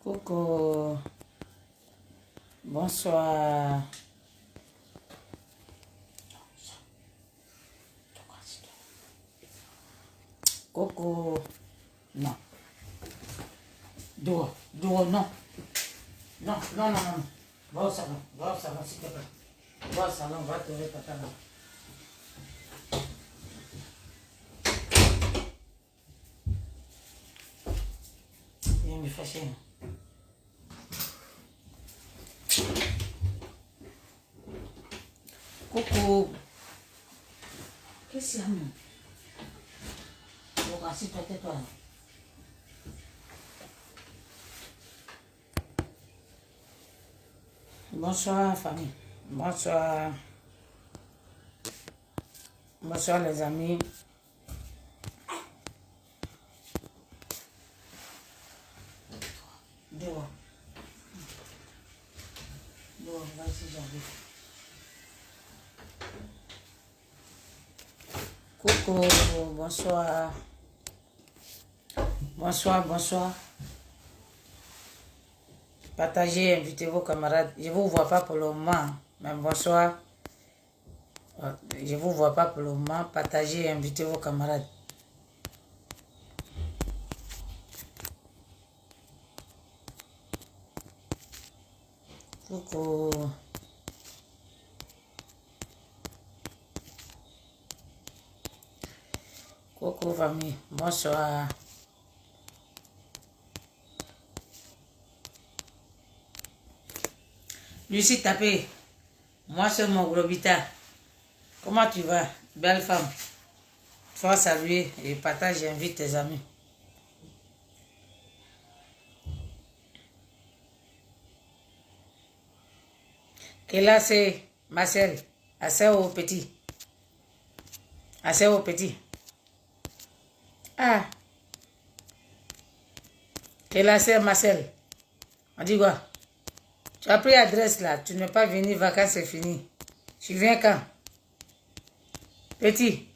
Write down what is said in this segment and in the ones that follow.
Coucou, bonsoir. Coucou, non. Dehors, non. Non. Va au salon, s'il te plaît. Va au salon, va trouver papa là. Il me fait chier. Coucou. Qu'est-ce qu'il y a, mon? Bon, assis-toi, tais-toi. Bonsoir, famille. Bonsoir. Bonsoir, les amis. Dehors. Vas-y, j'arrive. Coucou, bonsoir. Bonsoir. Partagez, invitez vos camarades. Je ne vous vois pas pour le moment, mais bonsoir. Je ne vous vois pas pour le moment. Partagez, invitez vos camarades. Coucou. Coucou famille, bonsoir. Lucie Tapé, moi c'est mon gros bita. Comment tu vas, belle femme? Sois saluer et partage et invite tes amis. Quelle là c'est Marcel, assez au petit. Ah, quelle là c'est Marcel? On dit quoi? Tu as pris l'adresse là, tu n'es pas venu, vacances c'est fini. Tu viens quand? Petit.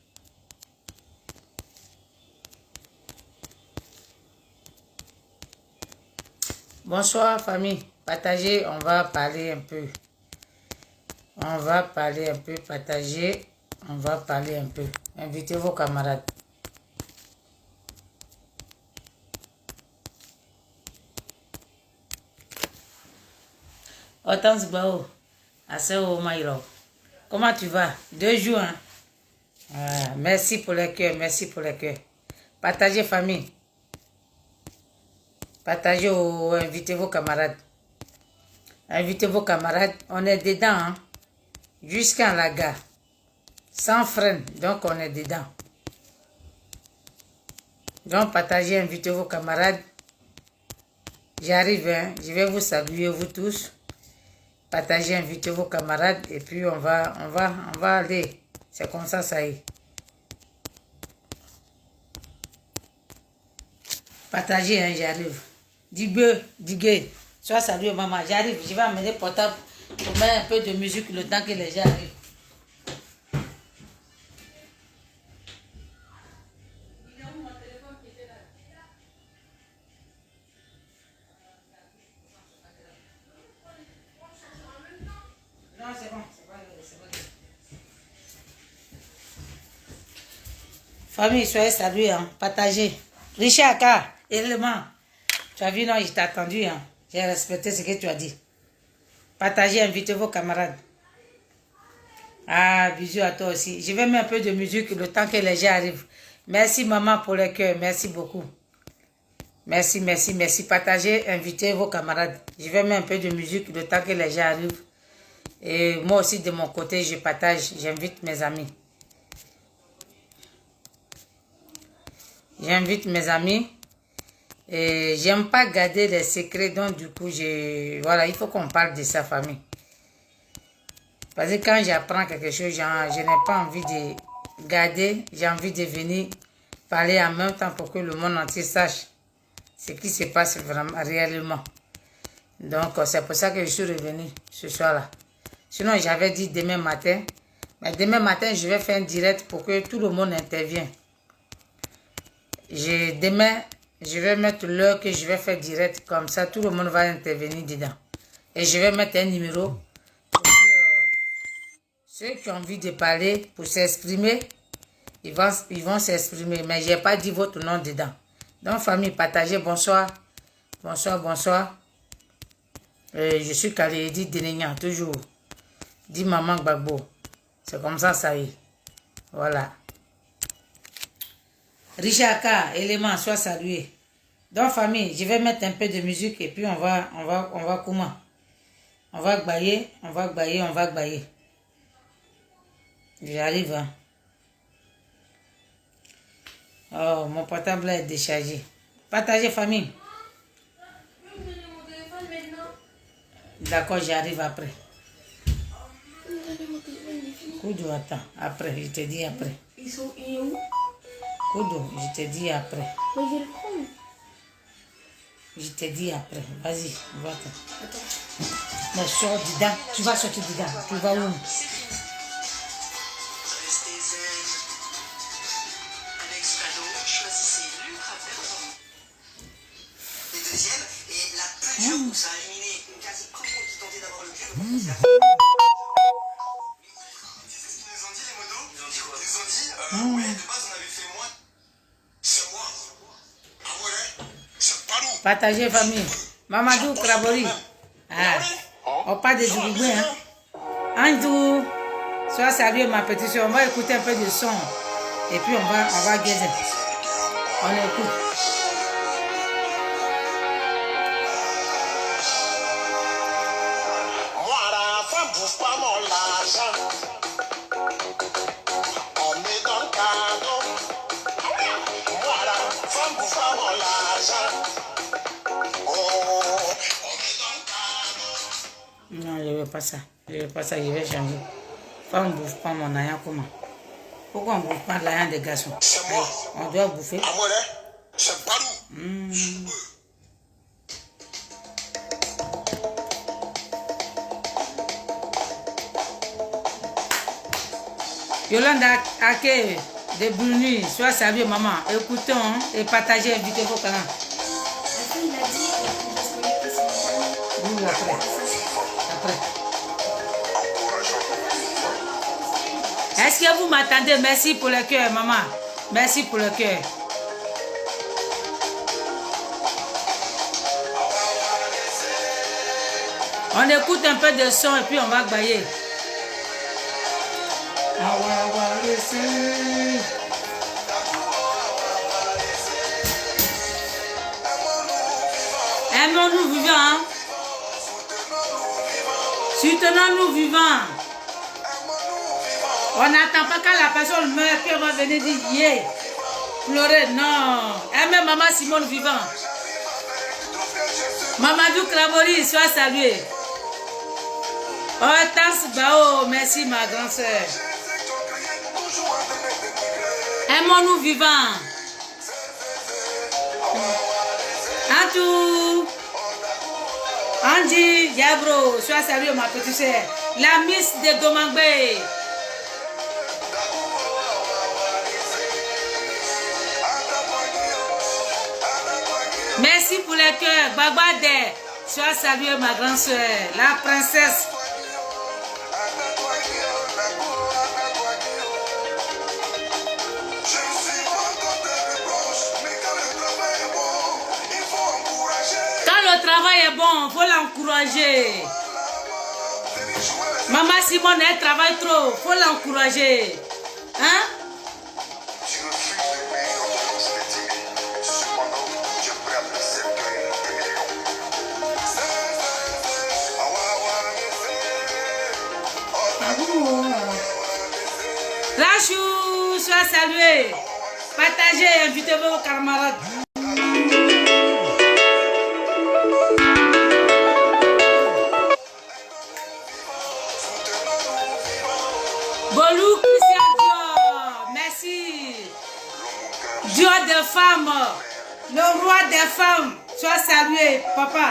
Bonsoir famille, partagez, on va parler un peu. Partagez, on va parler un peu. Invitez vos camarades. Hortense Bao, Aseo Maïro. Comment tu vas? 2 jours, hein? Ah, merci pour les cœurs, Partagez famille. Partagez, invitez vos camarades. On est dedans, hein? Jusqu'à la gare. Sans frein, donc on est dedans. Donc partagez, invitez vos camarades. J'arrive, hein? Je vais vous saluer, vous tous. Partagez, invitez vos camarades et puis on va aller. C'est comme ça, ça y est. Partagez, hein, j'arrive. Diguez. Sois salué, maman. J'arrive, je vais amener portable pour mettre un peu de musique le temps que les gens arrivent. Non, c'est bon. Famille, soyez salués, hein. Partagez. Richard K, élément. Tu as vu, non, je t'ai attendu, hein. J'ai respecté ce que tu as dit. Partagez, invitez vos camarades. Ah, bisous à toi aussi. Je vais mettre un peu de musique le temps que les gens arrivent. Merci maman pour le cœur. Merci beaucoup. Merci. Partagez, invitez vos camarades. Je vais mettre un peu de musique le temps que les gens arrivent. Et moi aussi, de mon côté, je partage. J'invite mes amis. Et j'aime pas garder les secrets, donc du coup, voilà, il faut qu'on parle de sa famille. Parce que quand j'apprends quelque chose, je n'ai pas envie de garder, j'ai envie de venir parler en même temps pour que le monde entier sache ce qui se passe vraiment, réellement. Donc, c'est pour ça que je suis revenu ce soir-là. Sinon, j'avais dit demain matin, mais demain matin, je vais faire un direct pour que tout le monde intervienne. Demain, Je vais mettre l'heure que je vais faire direct. Comme ça, tout le monde va intervenir dedans. Et je vais mettre un numéro. Pour que, ceux qui ont envie de parler, pour s'exprimer, ils vont s'exprimer. Mais je n'ai pas dit votre nom dedans. Donc, famille, partagez. Bonsoir. Bonsoir, bonsoir. Je suis Kalédi Denegnan, toujours. Dis maman Gbagbo. C'est comme ça, ça y est. Voilà. Richard K, élément, sois salué. Donc, famille, je vais mettre un peu de musique et puis on va comment? On va bailler, on va bailler, on va bailler. J'arrive, hein. Oh, mon portable est déchargé. Partagez, famille. D'accord, j'arrive après. Koudou, attends. Après, je te dis après. Ils sont où? Koudou, je te dis après. Mais je vais le prendre. Je te dis après. Vas-y, va-t'en. Attends. Mais sors dedans. Tu vas sortir dedans. Tu vas où? Ça a éliminé quasi tout le monde qui tentait d'avoir le cul. C'est ce qu'ils nous ont dit, les modos. Ils ont dit quoi? Ils nous ont dit, ouais, de base, on avait fait moins. C'est moi. Ah ouais? C'est pas nous. Partagez, famille. Mamadou Krabori. Ah, on parle des Uruguayens. Hein? Andou, sois sérieux, ma petite soeur. On va écouter un peu de son. Et puis, on va guérir. On écoute. Non, je ne veux pas ça. Je ne veux pas ça, je vais changer. Faut on ne bouffe pas mon aïe comment? Pourquoi on ne bouffe pas de l'aïe des garçons? C'est moi. On doit bouffer. Ah ouais, c'est pas nous. Yolanda Ake de Bruni, sois sérieux maman. Écoutons et partagez, invitez vos parents. La fille, il a dit qu'on va se connecter sur le Oui, après. Après. Est-ce que vous m'attendez? Merci pour le cœur, maman. Merci pour le cœur. On écoute un peu de son et puis on va bailler. Aimons-nous vivants. Soutenons-nous vivants. On n'attend pas quand la personne meurt puis on va venir dire yeah. Pleurer, non. Aimez maman Simone vivant. Mamadou Krabori, sois salué. Oh, Tans Bao, merci ma grande soeur. Aimons-nous vivants. Antou. Andy, Yabro, sois salué ma petite soeur. La Miss de Domangbe. Merci pour les cœurs. Babade, sois salué ma grande soeur. La princesse. Le travail est bon, il faut l'encourager. Maman Simone, elle travaille trop, il faut l'encourager. Hein? Rachou, sois salué. Partagez, invitez vos camarades. Bolou Christian Dior, merci. Dieu des femmes, le roi des femmes, sois salué, papa.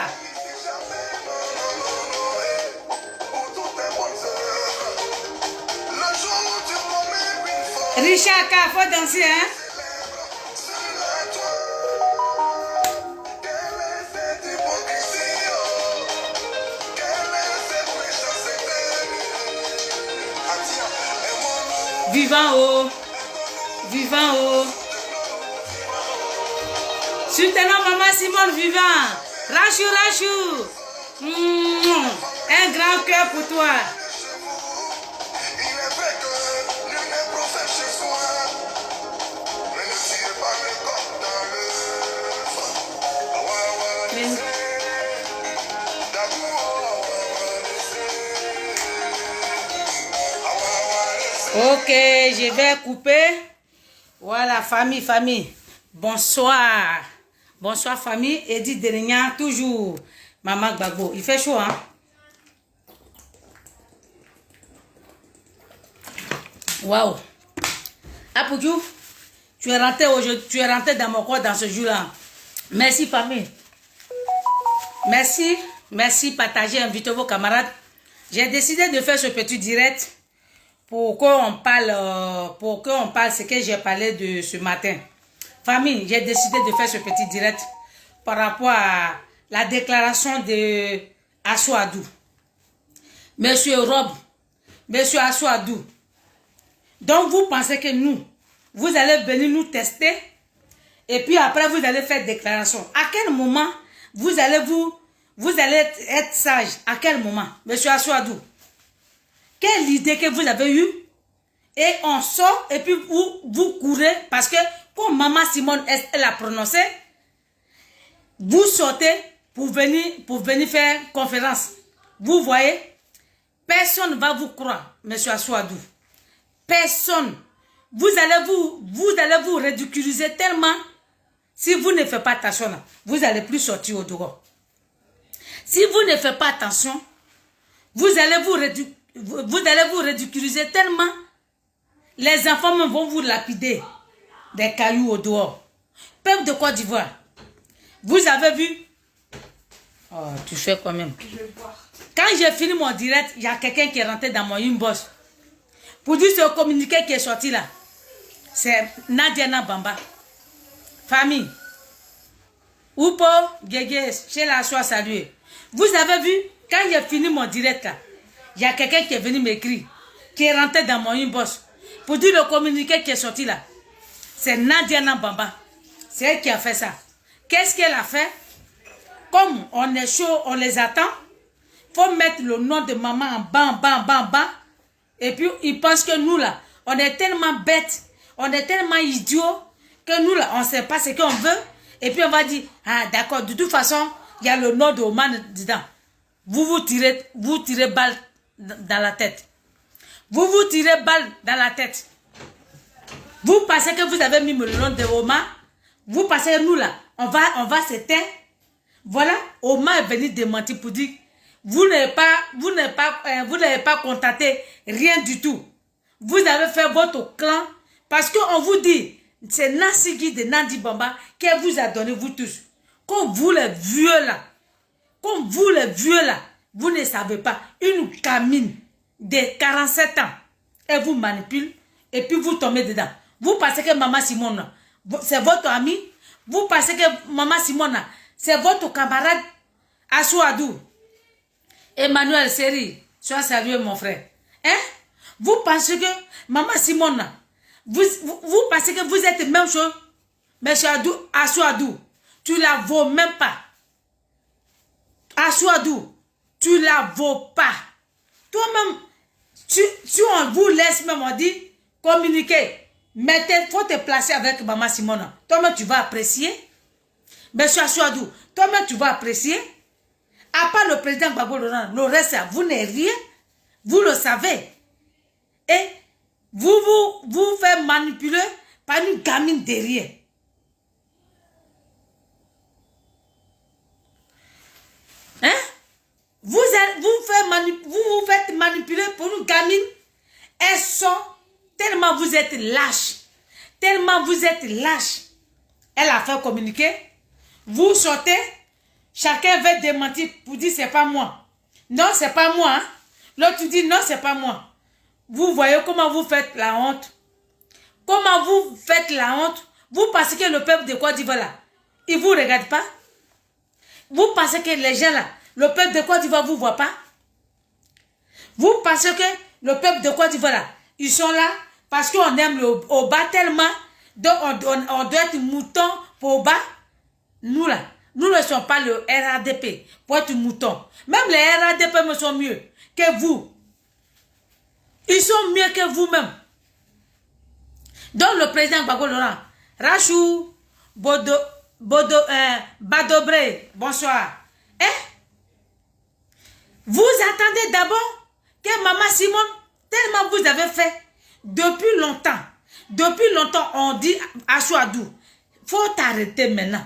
Richard K, faut danser, hein? Vivant haut. Vivant haut. Soutenons maman Simone vivant. Rachou, Rachou. Un grand cœur pour toi. Il est vrai que nul n'est prophète chez soi. Mais ne tirez pas le corps dans le sang. Ah ouais, ouais, d'amour, ok, je vais couper. Voilà, famille, famille. Bonsoir. Bonsoir, famille. Edith Derignan, toujours. Maman Gbagbo. Il fait chaud, hein? Waouh. Apoudjou, tu es rentré aujourd'hui, tu es rentré dans mon corps dans ce jour-là. Merci, famille. Merci. Merci, partagez, invitez vos camarades. J'ai décidé de faire ce petit direct pour qu'on parle ce que j'ai parlé de ce matin. Famille, j'ai décidé de faire ce petit direct par rapport à la déclaration de Assoadou. Monsieur Rob, Monsieur Assoadou. Donc vous pensez que nous, vous allez venir nous tester et puis après vous allez faire déclaration. À quel moment vous allez être sage? À quel moment, Monsieur Assoadou? Quelle idée que vous avez eue? Et on sort et puis vous courez parce que comme Maman Simone elle a prononcé, vous sortez pour venir faire conférence. Vous voyez, personne ne va vous croire, Monsieur Assoadou. Personne. Vous allez vous ridiculiser tellement. Si vous ne faites pas attention, vous n'allez plus sortir au dehors. Si vous ne faites pas attention, vous allez vous ridiculiser tellement. Les enfants vont vous lapider des cailloux au dehors. Peuple de Côte d'Ivoire, vous avez vu? Oh, tu fais quand même. Je vais boire. Quand j'ai fini mon direct, il y a quelqu'un qui est rentré dans mon inbox pour dire ce communiqué qui est sorti là. C'est Nadiana Bamba. Famille. Oupo, Gégé, chez la soie saluée. Vous avez vu, quand j'ai fini mon direct là, il y a quelqu'un qui est venu m'écrire, qui est rentré dans mon inbox pour dire le communiqué qui est sorti là. C'est Nadiana Bamba. C'est elle qui a fait ça. Qu'est-ce qu'elle a fait? Comme on est chaud, on les attend. Il faut mettre le nom de maman en bas. Et puis, ils pensent que nous, là, on est tellement bêtes, on est tellement idiots, que nous, là, on ne sait pas ce qu'on veut. Et puis, on va dire, ah, d'accord, de toute façon, il y a le nom de Oman dedans. Vous tirez balle dans la tête. Vous tirez balle dans la tête. Vous pensez que vous avez mis le nom de Oman. Vous pensez que nous, là, on va s'éteindre. Voilà, Oman est venu démentir pour dire, vous n'avez pas contacté rien du tout. Vous avez fait votre clan parce qu'on vous dit, c'est Nancy Guy de Nandi Bamba qui vous a donné vous tous. Comme vous les vieux là, vous ne savez pas, une gamine de 47 ans, elle vous manipule et puis vous tombez dedans. Vous pensez que Maman Simone, c'est votre ami. Vous pensez que Maman Simone, c'est votre camarade Assoadou. Emmanuel Seri, sois salué mon frère. Hein? Vous pensez que Maman Simone, vous pensez que vous êtes même chose? Monsieur Assoadou, tu la vaux même pas. Assoadou, tu la vaux pas. Toi-même, on vous laisse même, on dit, communiquer. Mais il faut te placer avec Maman Simone. Toi-même, tu vas apprécier. Monsieur Assoadou, toi-même, tu vas apprécier. À part le président Gbagbo Laurent, le reste, vous n'êtes rien. Vous le savez. Et vous faites manipuler par une gamine derrière. Hein? Vous faites manipuler pour une gamine. Elles sont tellement vous êtes lâches. Tellement vous êtes lâches. Elle a fait communiquer. Vous sortez. Chacun veut démentir pour dire c'est pas moi. Non, c'est pas moi. Hein? L'autre dit non, c'est pas moi. Vous voyez comment vous faites la honte. Comment vous faites la honte. Vous pensez que le peuple de Côte d'Ivoire là, il vous regarde pas? Vous pensez que les gens là, le peuple de Côte d'Ivoire vous voit pas? Vous pensez que le peuple de Côte d'Ivoire là, ils sont là parce qu'on aime le Oba tellement, donc on doit être mouton pour Oba. Nous là, nous ne sommes pas le RADP pour être mouton. Même les RADP me sont mieux que vous. Ils sont mieux que vous-même. Donc le président Gbagbo Laurent, Rachou, Badobre, bonsoir. Vous attendez d'abord que Maman Simone, tellement vous avez fait, depuis longtemps, on dit à Chouadou, faut t'arrêter maintenant.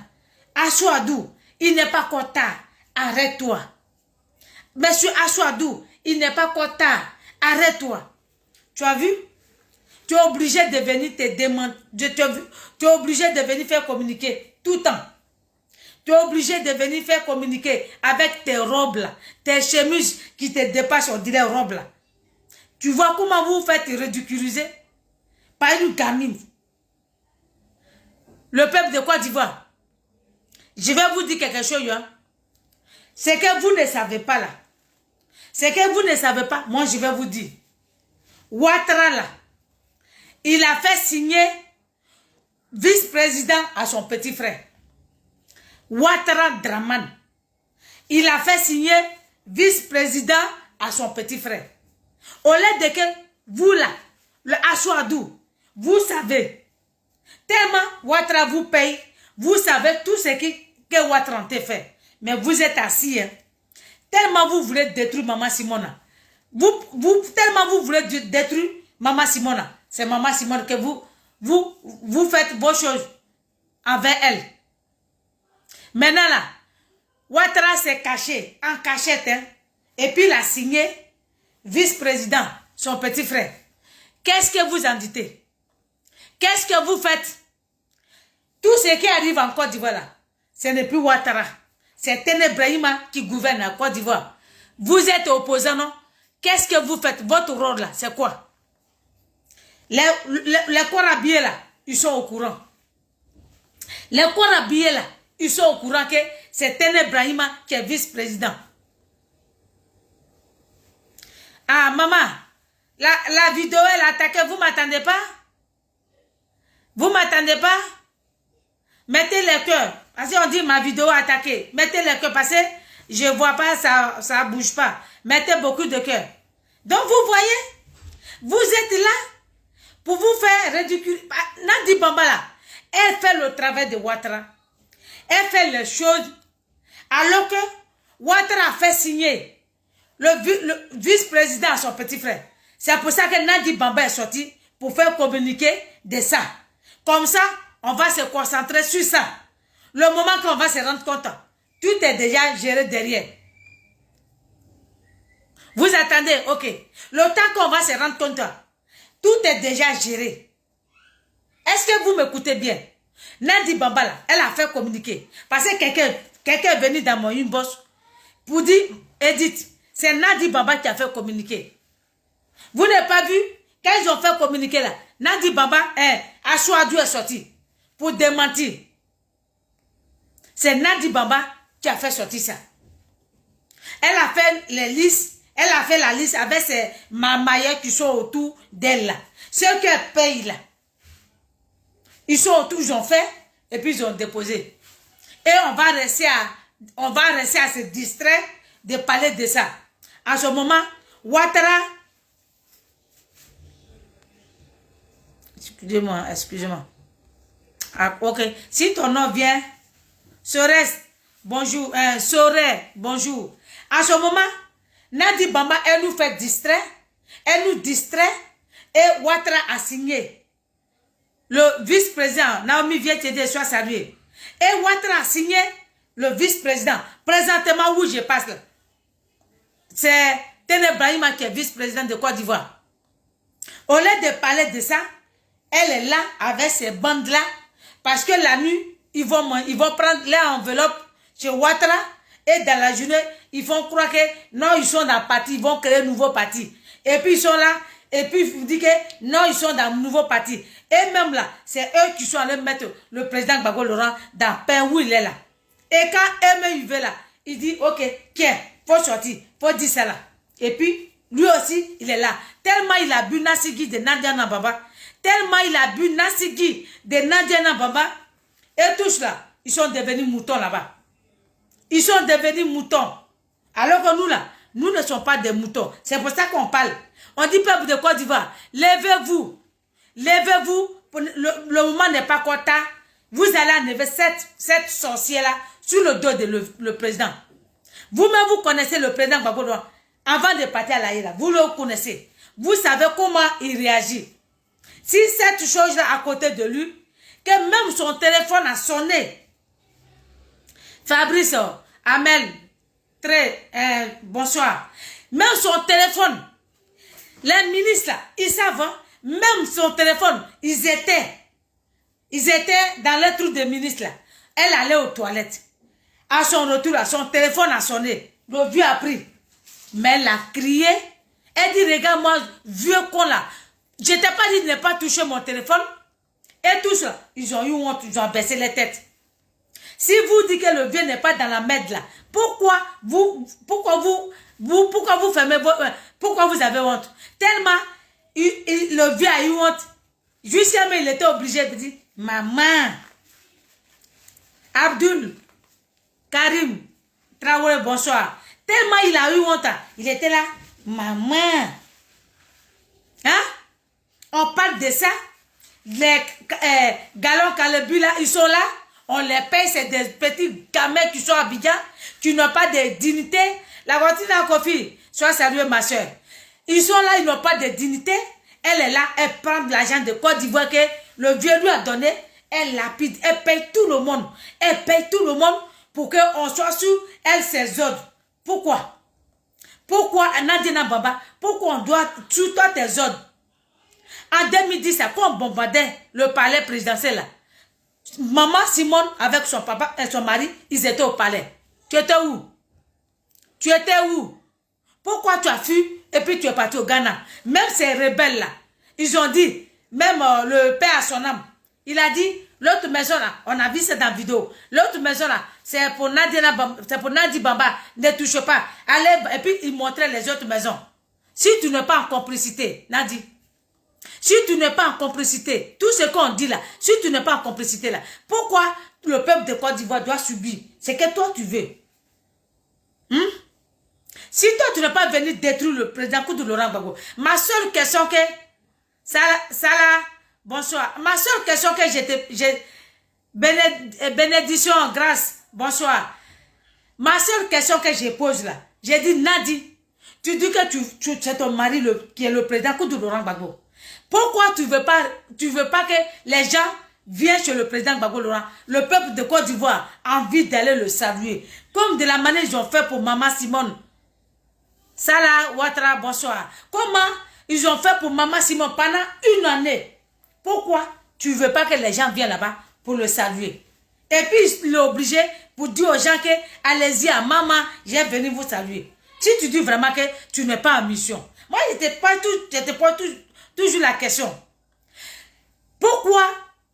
Achouadou, il n'est pas encore tard. Arrête-toi. Monsieur Achouadou, il n'est pas encore tard. Arrête-toi. Tu as vu? Tu es obligé de venir te demander. Tu es obligé de venir faire communiquer tout le temps. Tu es obligé de venir faire communiquer avec tes robes là, tes chemises qui te dépassent, on dirait robes là. Tu vois comment vous vous faites ridiculiser par une gamine. Le peuple de Côte d'Ivoire. Je vais vous dire quelque chose, hein. C'est que vous ne savez pas là. C'est que vous ne savez pas. Moi, je vais vous dire. Ouattara là, il a fait signer vice-président à son petit frère. Ouattara Draman. Il a fait signer vice-président à son petit frère. Au lieu de que vous là, le Achouadou, vous savez, tellement Ouattara vous paye, vous savez tout ce que Ouattara te fait. Mais vous êtes assis, hein. Tellement vous voulez détruire Maman Simona. Tellement vous voulez détruire Maman Simona. C'est Maman Simone que vous faites vos choses envers elle. Maintenant là, Ouattara s'est caché en cachette, hein, et puis il a signé vice-président, son petit frère. Qu'est-ce que vous en dites? Qu'est-ce que vous faites? Tout ce qui arrive en Côte d'Ivoire là, ce n'est plus Ouattara. C'est Ténébrahima qui gouverne la Côte d'Ivoire. Vous êtes opposant, non? Qu'est-ce que vous faites? Votre rôle là, c'est quoi? Les corps habillés là, ils sont au courant. Les corps habillés là, ils sont au courant que c'est Ténébrahima qui est vice-président. Ah, maman, la vidéo elle a attaqué, vous ne m'attendez pas? Vous ne m'attendez pas? Mettez les cœurs. Parce qu'on dit ma vidéo attaquée. Mettez les cœurs parce que je ne vois pas, ça ne bouge pas. Mettez beaucoup de cœurs. Donc vous voyez, vous êtes là pour vous faire ridiculiser. Nandi Bambala, elle fait le travail de Ouattara. Elle fait les choses alors que Ouattara a fait signer le vice-président à son petit frère. C'est pour ça que Nandi Bamba est sorti pour faire communiquer de ça. Comme ça, on va se concentrer sur ça. Le moment qu'on va se rendre compte, tout est déjà géré derrière. Vous attendez, ok. Le temps qu'on va se rendre compte, tout est déjà géré. Est-ce que vous m'écoutez bien? Nandi Bambala, elle a fait communiquer. Parce que quelqu'un est venu dans mon inbox pour dire, Edith, c'est Nandi Bamba qui a fait communiquer. Vous n'avez pas vu? Quand ils ont fait communiquer là, Nandi Bamba, Achouadou est sorti pour démentir. C'est Nandi Bamba qui a fait sortir ça. Elle a fait les listes, elle a fait la liste avec ces mamailleurs qui sont autour d'elle là. Ceux qu'elle paye là. Ils sont autour, ils ont fait, et puis ils ont déposé. Et on va rester à se distraire de parler de ça. En ce moment, Ouattara, excusez-moi. Ah, ok. Si ton nom vient, Sorès, bonjour. Soré, bonjour. En ce moment, Nandi Bamba, elle nous fait distraire. Elle nous distrait. Et Ouattara a signé. Le vice-président, Naomi vient t'aider, soit salué. Et Ouattara a signé le vice-président. Présentement, où je passe là, c'est Ténébrahima qui est vice-président de Côte d'Ivoire. Au lieu de parler de ça, elle est là avec ces bandes-là. Parce que la nuit, ils vont prendre leur enveloppe chez Ouattara. Et dans la journée, ils vont croire que non, ils sont dans le parti, ils vont créer un nouveau parti. Et puis ils sont là, et puis ils disent que non, ils sont dans un nouveau parti. Et même là, c'est eux qui sont allés mettre le président Gbagbo Laurent dans le pain où il est là. Et quand eux-mêmes ils veulent là, il dit, ok, tiens, faut sortir, faut dire ça là. Et puis, Lui aussi, il est là. Tellement il a bu Nassigui de Nadia Nababa. Tellement il a bu Nassigui de Nadia Nababa. Et tous là, ils sont devenus moutons là-bas. Ils sont devenus moutons. Alors que nous là, nous ne sommes pas des moutons. C'est pour ça qu'on parle. On dit peuple de Côte d'Ivoire, levez-vous. Levez-vous. Le moment n'est pas content. Vous allez enlever cette sorcière-là sur le dos de le président. Vous-même, vous connaissez le président Gbagbo. Avant de partir à l'Aïla, vous le connaissez. Vous savez comment il réagit. Si cette chose-là à côté de lui, que même son téléphone a sonné. Fabrice, Amel, bonsoir. Même son téléphone, les ministres là, ils savent, hein, même son téléphone, ils étaient dans les trucs des ministres là. Elle allait aux toilettes. À son retour là, son téléphone a sonné. Le vieux a pris. Mais elle a crié. Elle dit, regarde moi, vieux con là. Je t'ai pas dit de ne pas toucher mon téléphone. Et tout ça, ils ont eu honte, ils ont baissé les têtes. Si vous dites que le vieux n'est pas dans la merde là, pourquoi vous fermez pourquoi vous avez honte? Tellement le vieux a eu honte. Jusqu'à mais il était obligé de dire, maman, Abdul, Karim, Traoré, bonsoir. Tellement il a eu honte, il était là, maman. Hein? On parle de ça. Les galons Kalebu là, ils sont là. On les paye, c'est des petits gamins qui sont à Abidjan, qui n'ont pas de dignité. La voiture d'un Kofi, sois salué ma soeur. Ils sont là, ils n'ont pas de dignité. Elle est là, elle prend de l'argent de Côte d'Ivoire que le vieux lui a donné. Elle lapide, elle paye tout le monde. Elle paye tout le monde pour qu'on soit sous elle ses ordres. Pourquoi? Pourquoi Nadina Baba? Pourquoi on doit sous toi tes ordres? En 2010, quand on bombardait le palais présidentiel, là, maman Simone avec son papa et son mari, ils étaient au palais. Tu étais où? Tu étais où? Pourquoi tu as fui et puis tu es parti au Ghana? Même ces rebelles-là, ils ont dit, même le père à son âme, il a dit, l'autre maison là, on a vu ça dans la vidéo, l'autre maison là, c'est pour Nadi Bamba, ne touche pas. Allez, et puis il montrait les autres maisons. Si tu n'es pas en complicité, Nadi, si tu n'es pas en complicité, tout ce qu'on dit là, si tu n'es pas en complicité là, pourquoi le peuple de Côte d'Ivoire doit subir? C'est que toi tu veux. Si toi tu n'es pas venu détruire le président Koudou Laurent Gbagbo, ma seule question que, Salah, bonsoir, ma seule question que j'ai, bénédiction, grâce, bonsoir, ma seule question que je pose là, j'ai dit Nadi, tu dis que c'est ton mari qui est le président Koudou Laurent Gbagbo. Pourquoi tu veux pas que les gens viennent chez le président Gbagbo Laurent, le peuple de Côte d'Ivoire a envie d'aller le saluer, comme de la manière ils ont fait pour Maman Simone. Salah Ouattara, bonsoir. Comment ils ont fait pour Maman Simone pendant une année? Pourquoi tu veux pas que les gens viennent là-bas pour le saluer? Et puis il est obligé pour dire aux gens que allez-y à maman, j'ai venu vous saluer. Si tu dis vraiment que tu n'es pas en mission. Moi, je te pose toujours la question. Pourquoi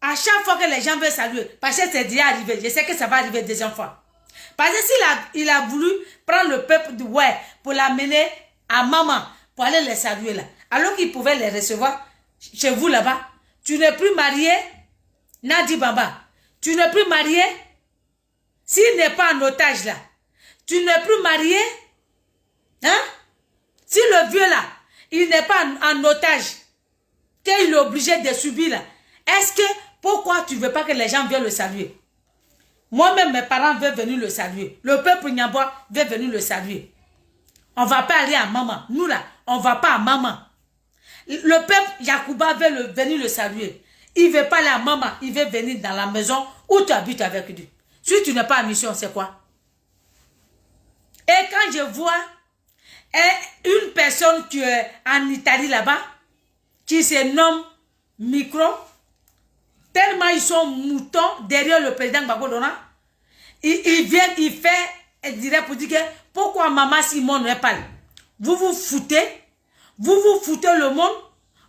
à chaque fois que les gens veulent saluer, parce que c'est déjà arrivé, je sais que ça va arriver deuxième fois. Parce que s'il a voulu prendre le peuple du ouais pour l'amener à maman, pour aller les saluer là, alors qu'il pouvait les recevoir chez vous là-bas, tu n'es plus marié, Nadi Bamba, tu n'es plus marié, s'il n'est pas en otage là, tu n'es plus marié, hein? Si le vieux là, il n'est pas en otage, qu'il est obligé de subir là, est-ce que, pourquoi tu ne veux pas que les gens viennent le saluer? Moi-même, mes parents veulent venir le saluer. Le peuple Nyambois veut venir le saluer. On ne va pas aller à maman. Nous là, on ne va pas à maman. Le peuple Yacouba veut venir le saluer. Il ne veut pas aller à maman. Il veut venir dans la maison où tu habites avec lui. Si tu n'es pas en mission, c'est quoi? Et quand je vois une personne qui est en Italie là-bas, qui se nomme Micro, tellement ils sont moutons derrière le président Gbagbo Laurent, il vient, il fait, il dirait pour dire que pourquoi maman Simone ne parle? Vous vous foutez le monde,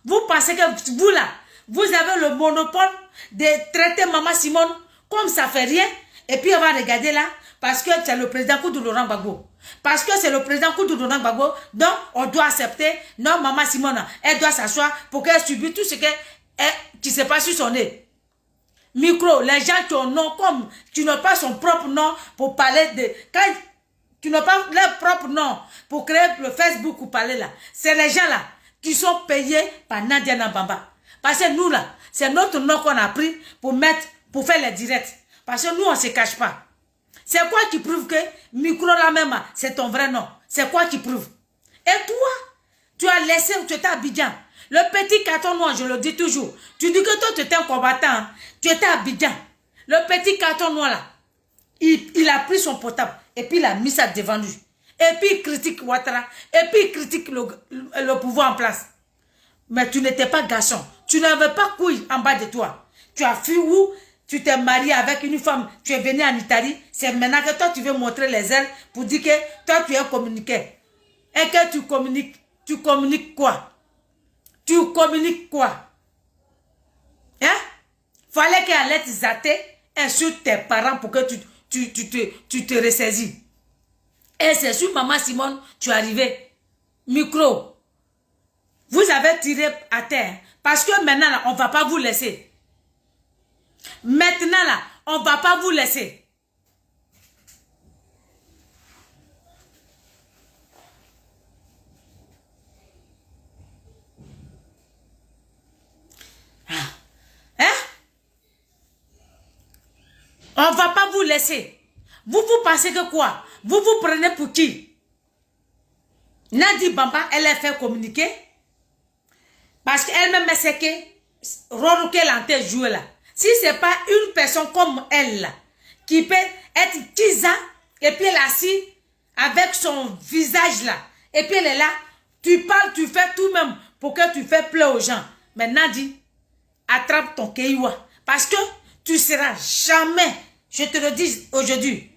vous pensez que vous là, vous avez le monopole de traiter maman Simone comme ça fait rien, et puis on va regarder là, parce que c'est le président Koudou Laurent Gbagbo. Parce que c'est le président Koudou Laurent Gbagbo, donc on doit accepter. Non, maman Simone, elle doit s'asseoir pour qu'elle subisse tout ce qui se passe sur son nez. Micro, les gens qui ont nom, comme tu n'as pas son propre nom pour parler de... Quand tu n'as pas leur propre nom pour créer le Facebook ou parler là, c'est les gens là qui sont payés par Nadia Nabamba. Parce que nous là, c'est notre nom qu'on a pris pour mettre, pour faire les directs. Parce que nous, on ne se cache pas. C'est quoi qui prouve que Micro là même, c'est ton vrai nom? C'est quoi qui prouve? Et toi, tu as laissé, tu étais à Abidjan. Le petit carton noir, je le dis toujours. Tu dis que toi, tu étais un combattant. Hein? Tu étais à Abidjan. Le petit carton noir là, il a pris son portable et puis il a mis ça devant lui. Et puis il critique Ouattara. Et puis il critique le pouvoir en place. Mais tu n'étais pas garçon. Tu n'avais pas couille en bas de toi. Tu as fui où? Tu t'es marié avec une femme. Tu es venu en Italie. C'est maintenant que toi, tu veux montrer les ailes pour dire que toi, tu es communiqué. Et que tu communiques. Tu communiques quoi? Tu communiques quoi? Hein? Fallait qu'elle allait te zater, insulte tes parents pour que tu te ressaisis. Et c'est sur maman Simone, tu es arrivé. Micro. Vous avez tiré à terre. Parce que maintenant, là, on ne va pas vous laisser. Maintenant, là, on ne va pas vous laisser. Hein? On ne va pas vous laisser. Vous pensez que quoi? Vous prenez pour qui? Nadi Bamba, elle a fait communiquer. Parce qu'elle-même, c'est que rôle qu'elle a en tête jouer là. Si ce n'est pas une personne comme elle là, qui peut être 10 ans, et puis elle est assise avec son visage là, et puis elle est là, tu parles, tu fais tout même pour que tu fais pleurer aux gens. Mais Nadi, attrape ton kéiwa. Parce que tu seras jamais, je te le dis aujourd'hui.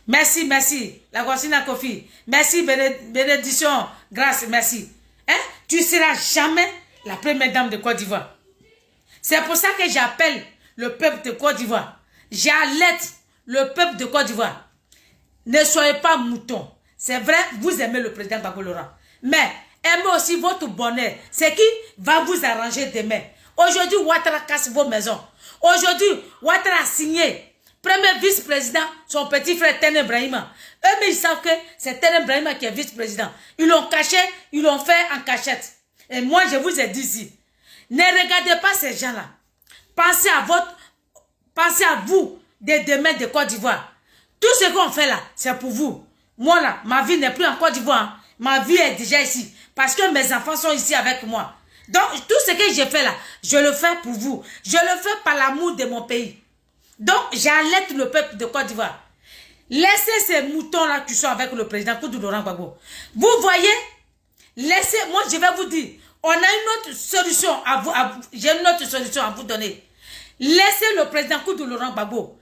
Merci, merci. La Guasina Kofi. Merci, bénédiction, grâce, merci. Hein? Tu seras jamais la première dame de Côte d'Ivoire. C'est pour ça que j'appelle le peuple de Côte d'Ivoire. J'alerte le peuple de Côte d'Ivoire. Ne soyez pas moutons. C'est vrai, vous aimez le président Gbagbo Laurent. Mais aimez aussi votre bonheur. C'est qui va vous arranger demain. Aujourd'hui, Ouattara casse vos maisons. Aujourd'hui, Ouattara a signé. Premier vice-président, son petit frère Tene Brahima. Eux, mais ils savent que c'est Tene Brahima qui est vice-président. Ils l'ont caché, ils l'ont fait en cachette. Et moi, je vous ai dit ici, ne regardez pas ces gens-là. Pensez à vous, des demain de Côte d'Ivoire. Tout ce qu'on fait là, c'est pour vous. Moi là, ma vie n'est plus en Côte d'Ivoire. Hein. Ma vie est déjà ici. Parce que mes enfants sont ici avec moi. Donc, tout ce que j'ai fait là, je le fais pour vous. Je le fais par l'amour de mon pays. Donc, j'alerte le peuple de Côte d'Ivoire. Laissez ces moutons-là qui sont avec le président Koudou Laurent Gbagbo. Vous voyez, laissez, moi je vais vous dire, on a une autre solution à vous, j'ai une autre solution à vous donner. Laissez le président Koudou Laurent Gbagbo.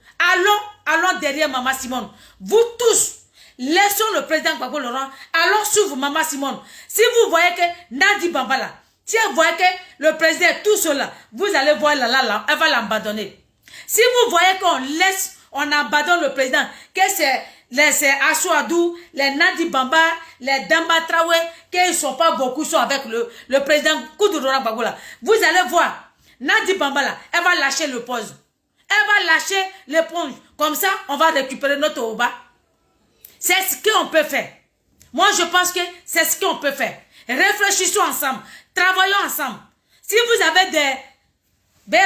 Allons derrière Maman Simone. Vous tous, laissons le président Gbagbo Laurent, allons suivre Maman Simone. Si vous voyez que Nadi Bamba là, si vous voyez que le président est tout seul là, vous allez voir là, elle va l'abandonner. Si vous voyez qu'on laisse, on abandonne le président, que c'est les Assouadou, les Nadi Bamba, les Damba Traoré, qu'ils ne sont pas beaucoup, sont avec le président Koudou Laurent Gbagbo là. Vous allez voir, Nadi Bamba là, elle va lâcher le pose. Elle va lâcher l'éponge. Comme ça, on va récupérer notre Oba. C'est ce qu'on peut faire. Moi, je pense que c'est ce qu'on peut faire. Réfléchissons ensemble. Travaillons ensemble. Si vous avez des...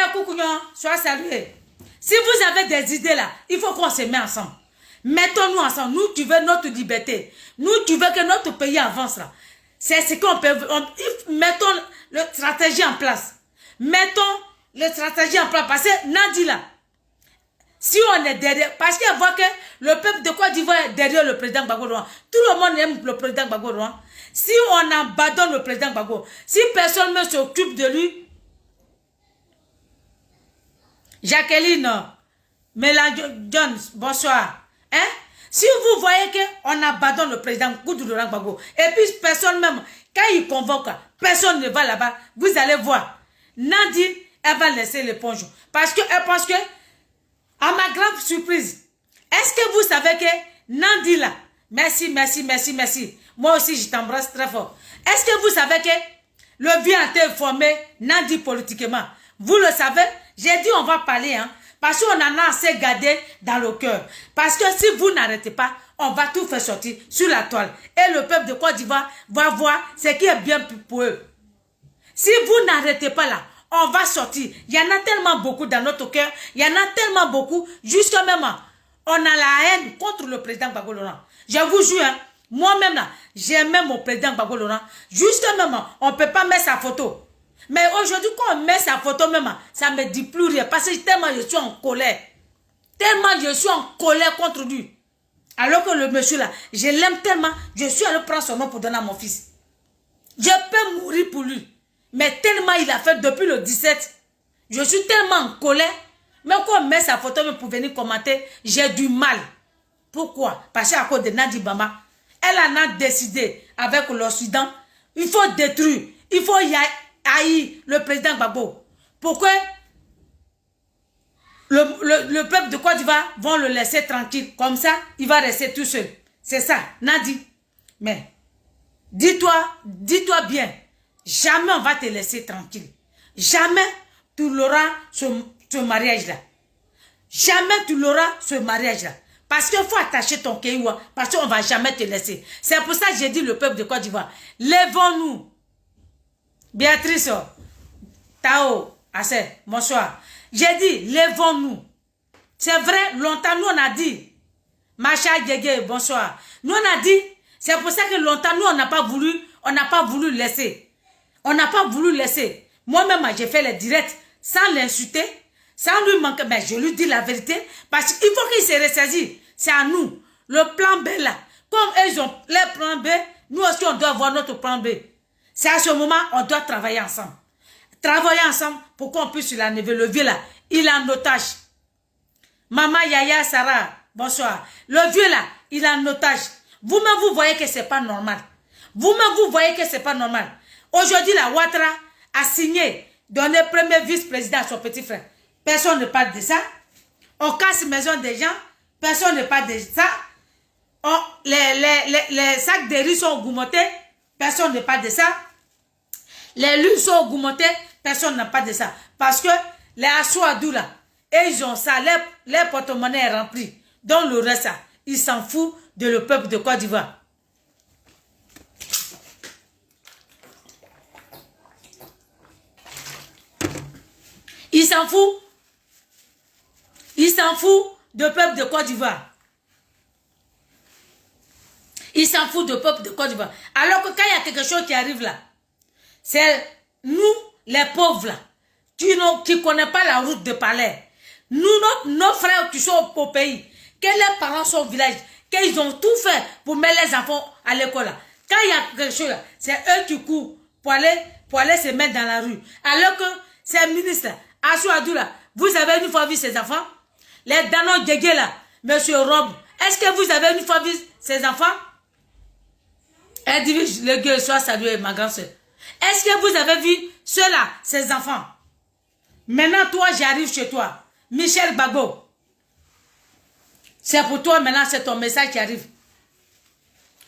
sois salué. Si vous avez des idées là, il faut qu'on se mette ensemble. Mettons-nous ensemble. Nous qui veulent notre liberté. Nous qui veulent que notre pays avance là. C'est ce qu'on peut... mettons la stratégie en place. Mettons la stratégie en place. Parce que Nadi là, si on est derrière... Parce qu'elle voit que le peuple de Côte d'Ivoire est derrière le président Gbagbo Laurent. Tout le monde aime le président Gbagbo Laurent. Si on abandonne le président Gbagbo, si personne ne s'occupe de lui... Jacqueline, Jones, bonsoir. Hein? Si vous voyez qu'on abandonne le président Koudou Laurent Gbagbo, et puis personne même, quand il convoque, personne ne va là-bas, vous allez voir. Nadi, elle va laisser l'éponge. Parce qu'elle pense que, à ma grave surprise, est-ce que vous savez que Nandi là, merci, merci, merci, merci. Moi aussi, je t'embrasse très fort. Est-ce que vous savez que le vieux a été formé Nandi politiquement? Vous le savez? J'ai dit on va parler, hein, parce qu'on en a assez gardé dans le cœur. Parce que si vous n'arrêtez pas, on va tout faire sortir sur la toile. Et le peuple de Côte d'Ivoire va voir ce qui est bien pour eux. Si vous n'arrêtez pas là, on va sortir. Il y en a tellement beaucoup dans notre cœur. Il y en a tellement beaucoup. Jusqu'à même, on a la haine contre le président Gbagbo Laurent. Je vous jure, hein, moi-même là, j'aimais mon président Gbagbo Laurent. Jusqu'à même, on ne peut pas mettre sa photo. Mais aujourd'hui, quand on met sa photo même, ça ne me dit plus rien. Parce que tellement je suis en colère. Tellement je suis en colère contre lui. Alors que le monsieur là, je l'aime tellement, je suis allé prendre son nom pour donner à mon fils. Je peux mourir pour lui. Mais tellement il a fait depuis le 17, je suis tellement en colère. Même quand on met sa photo pour venir commenter, j'ai du mal. Pourquoi? Parce qu'à cause de Nandi Bama, elle en a décidé avec l'Occident, il faut détruire, il faut haïr le président Gbagbo. Pourquoi le peuple de Côte d'Ivoire vont le laisser tranquille. Comme ça, il va rester tout seul. C'est ça, Nandi. Mais, dis-toi bien, jamais on va te laisser tranquille. Jamais tu l'auras ce mariage-là. Jamais tu l'auras ce mariage-là. Parce qu'il faut attacher ton kéoua. Parce qu'on ne va jamais te laisser. C'est pour ça que j'ai dit le peuple de Côte d'Ivoire. Lèvons-nous. Béatrice, Tao, Assez, bonsoir. J'ai dit, lèvons-nous. C'est vrai, longtemps, nous on a dit. Macha Gege, bonsoir. Nous on a dit, c'est pour ça que longtemps, nous on n'a pas voulu laisser. On n'a pas voulu laisser. Moi-même, j'ai fait les directs sans l'insulter, sans lui manquer. Mais je lui dis la vérité, parce qu'il faut qu'il se ressaisisse. C'est à nous. Le plan B là. Comme eux ont leur plan B, nous aussi on doit avoir notre plan B. C'est à ce moment, on doit travailler ensemble. Travailler ensemble pour qu'on puisse l'enlever. Le vieux là, il est en otage. Maman Yaya Sarah, bonsoir. Le vieux là, il est en otage. Vous-même, vous voyez que c'est pas normal. Vous-même, vous voyez que c'est pas normal. Aujourd'hui, la Ouattara a signé, donné premier vice-président à son petit frère. Personne ne parle de ça. On casse la maison des gens. Personne ne parle de ça. Les sacs de riz sont augmentés. Personne ne parle de ça. Les lunes sont augmentées. Personne n'a pas de ça. Parce que les Assouadou là, et ils ont ça, les porte-monnaie est rempli. Donc le reste, ça, ils s'en foutent de le peuple de Côte d'Ivoire. Ils s'en foutent. Ils s'en foutent du peuple de Côte d'Ivoire. Ils s'en foutent du peuple de Côte d'Ivoire. Alors que quand il y a quelque chose qui arrive là, c'est nous, les pauvres là, qui ne connaissent pas la route de palais. Nous, nos frères qui sont au pays, que les parents sont au village, qu'ils ont tout fait pour mettre les enfants à l'école là. Quand il y a quelque chose là, c'est eux qui courent pour aller se mettre dans la rue. Alors que ces ministres là, Assouadou là, vous avez une fois vu ces enfants? Les Danon Djegé là, Monsieur Rob, est-ce que vous avez une fois vu ces enfants? Elle dit, le gueule soit salué, ma grande soeur. Est-ce que vous avez vu ceux-là, ces enfants? Maintenant, toi, j'arrive chez toi. Michel Gbagbo. C'est pour toi, maintenant, c'est ton message qui arrive.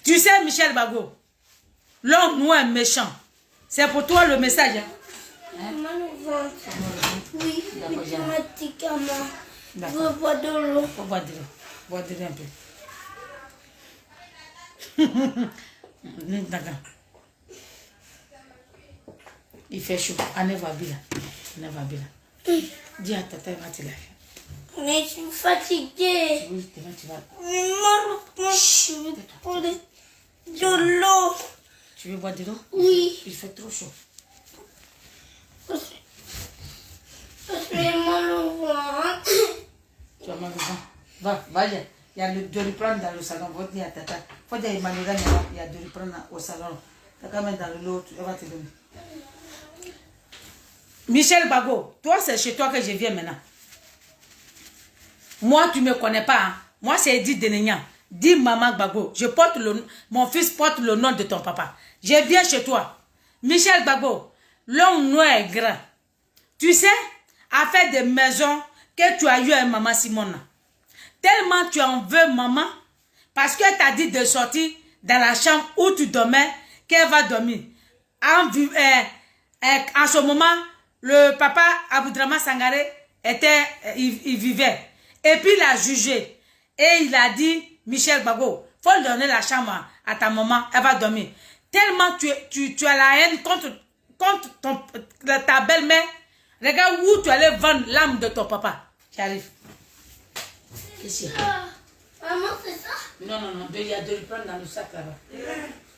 Tu sais, Michel Gbagbo, l'homme noir méchant. C'est pour toi le message. Hein? Mal au ventre. Oui, automatiquement. Je veux boire de l'eau. Faut boire de l'eau. Boire de l'eau un peu. D'accord. Il fait chaud. Anne va bien. Anne va bien. Dis à tata, va te laver. Mais je suis fatiguée. Oui, demain tu vas. Moi, je veux prendre de l'eau. Tu veux boire de l'eau? Oui. Il fait trop chaud. Parce que j'ai mal au ventre. Tu as mal au ventre. Va, il y a de reprendre dans le salon. Va dire à tata. Faut dire il y a de reprendre au salon. Tu as quand même dans le lot, elle va te donner. Michel Gbagbo, toi c'est chez toi que je viens maintenant. Moi tu ne me connais pas. Hein? Moi c'est Edith Denegnan. Dis maman Gbagbo, mon fils porte le nom de ton papa. Je viens chez toi. Michel Gbagbo, l'homme noir est grand. Tu sais, à faire des maisons que tu as eu à maman Simone. Tellement tu en veux maman, Parce qu'elle t'a dit de sortir dans la chambre où tu dormais, qu'elle va dormir. En ce moment, le papa Aboudrama Sangaré il vivait. Et puis il a jugé. Et il a dit, Michel Bago, faut lui donner la chambre à ta maman, elle va dormir. Tellement tu as la haine contre ta belle-mère. Regarde où tu allais vendre l'âme de ton papa. J'arrive. Ici. Maman, c'est ça? Non, il y a de le prendre dans le sac là-bas.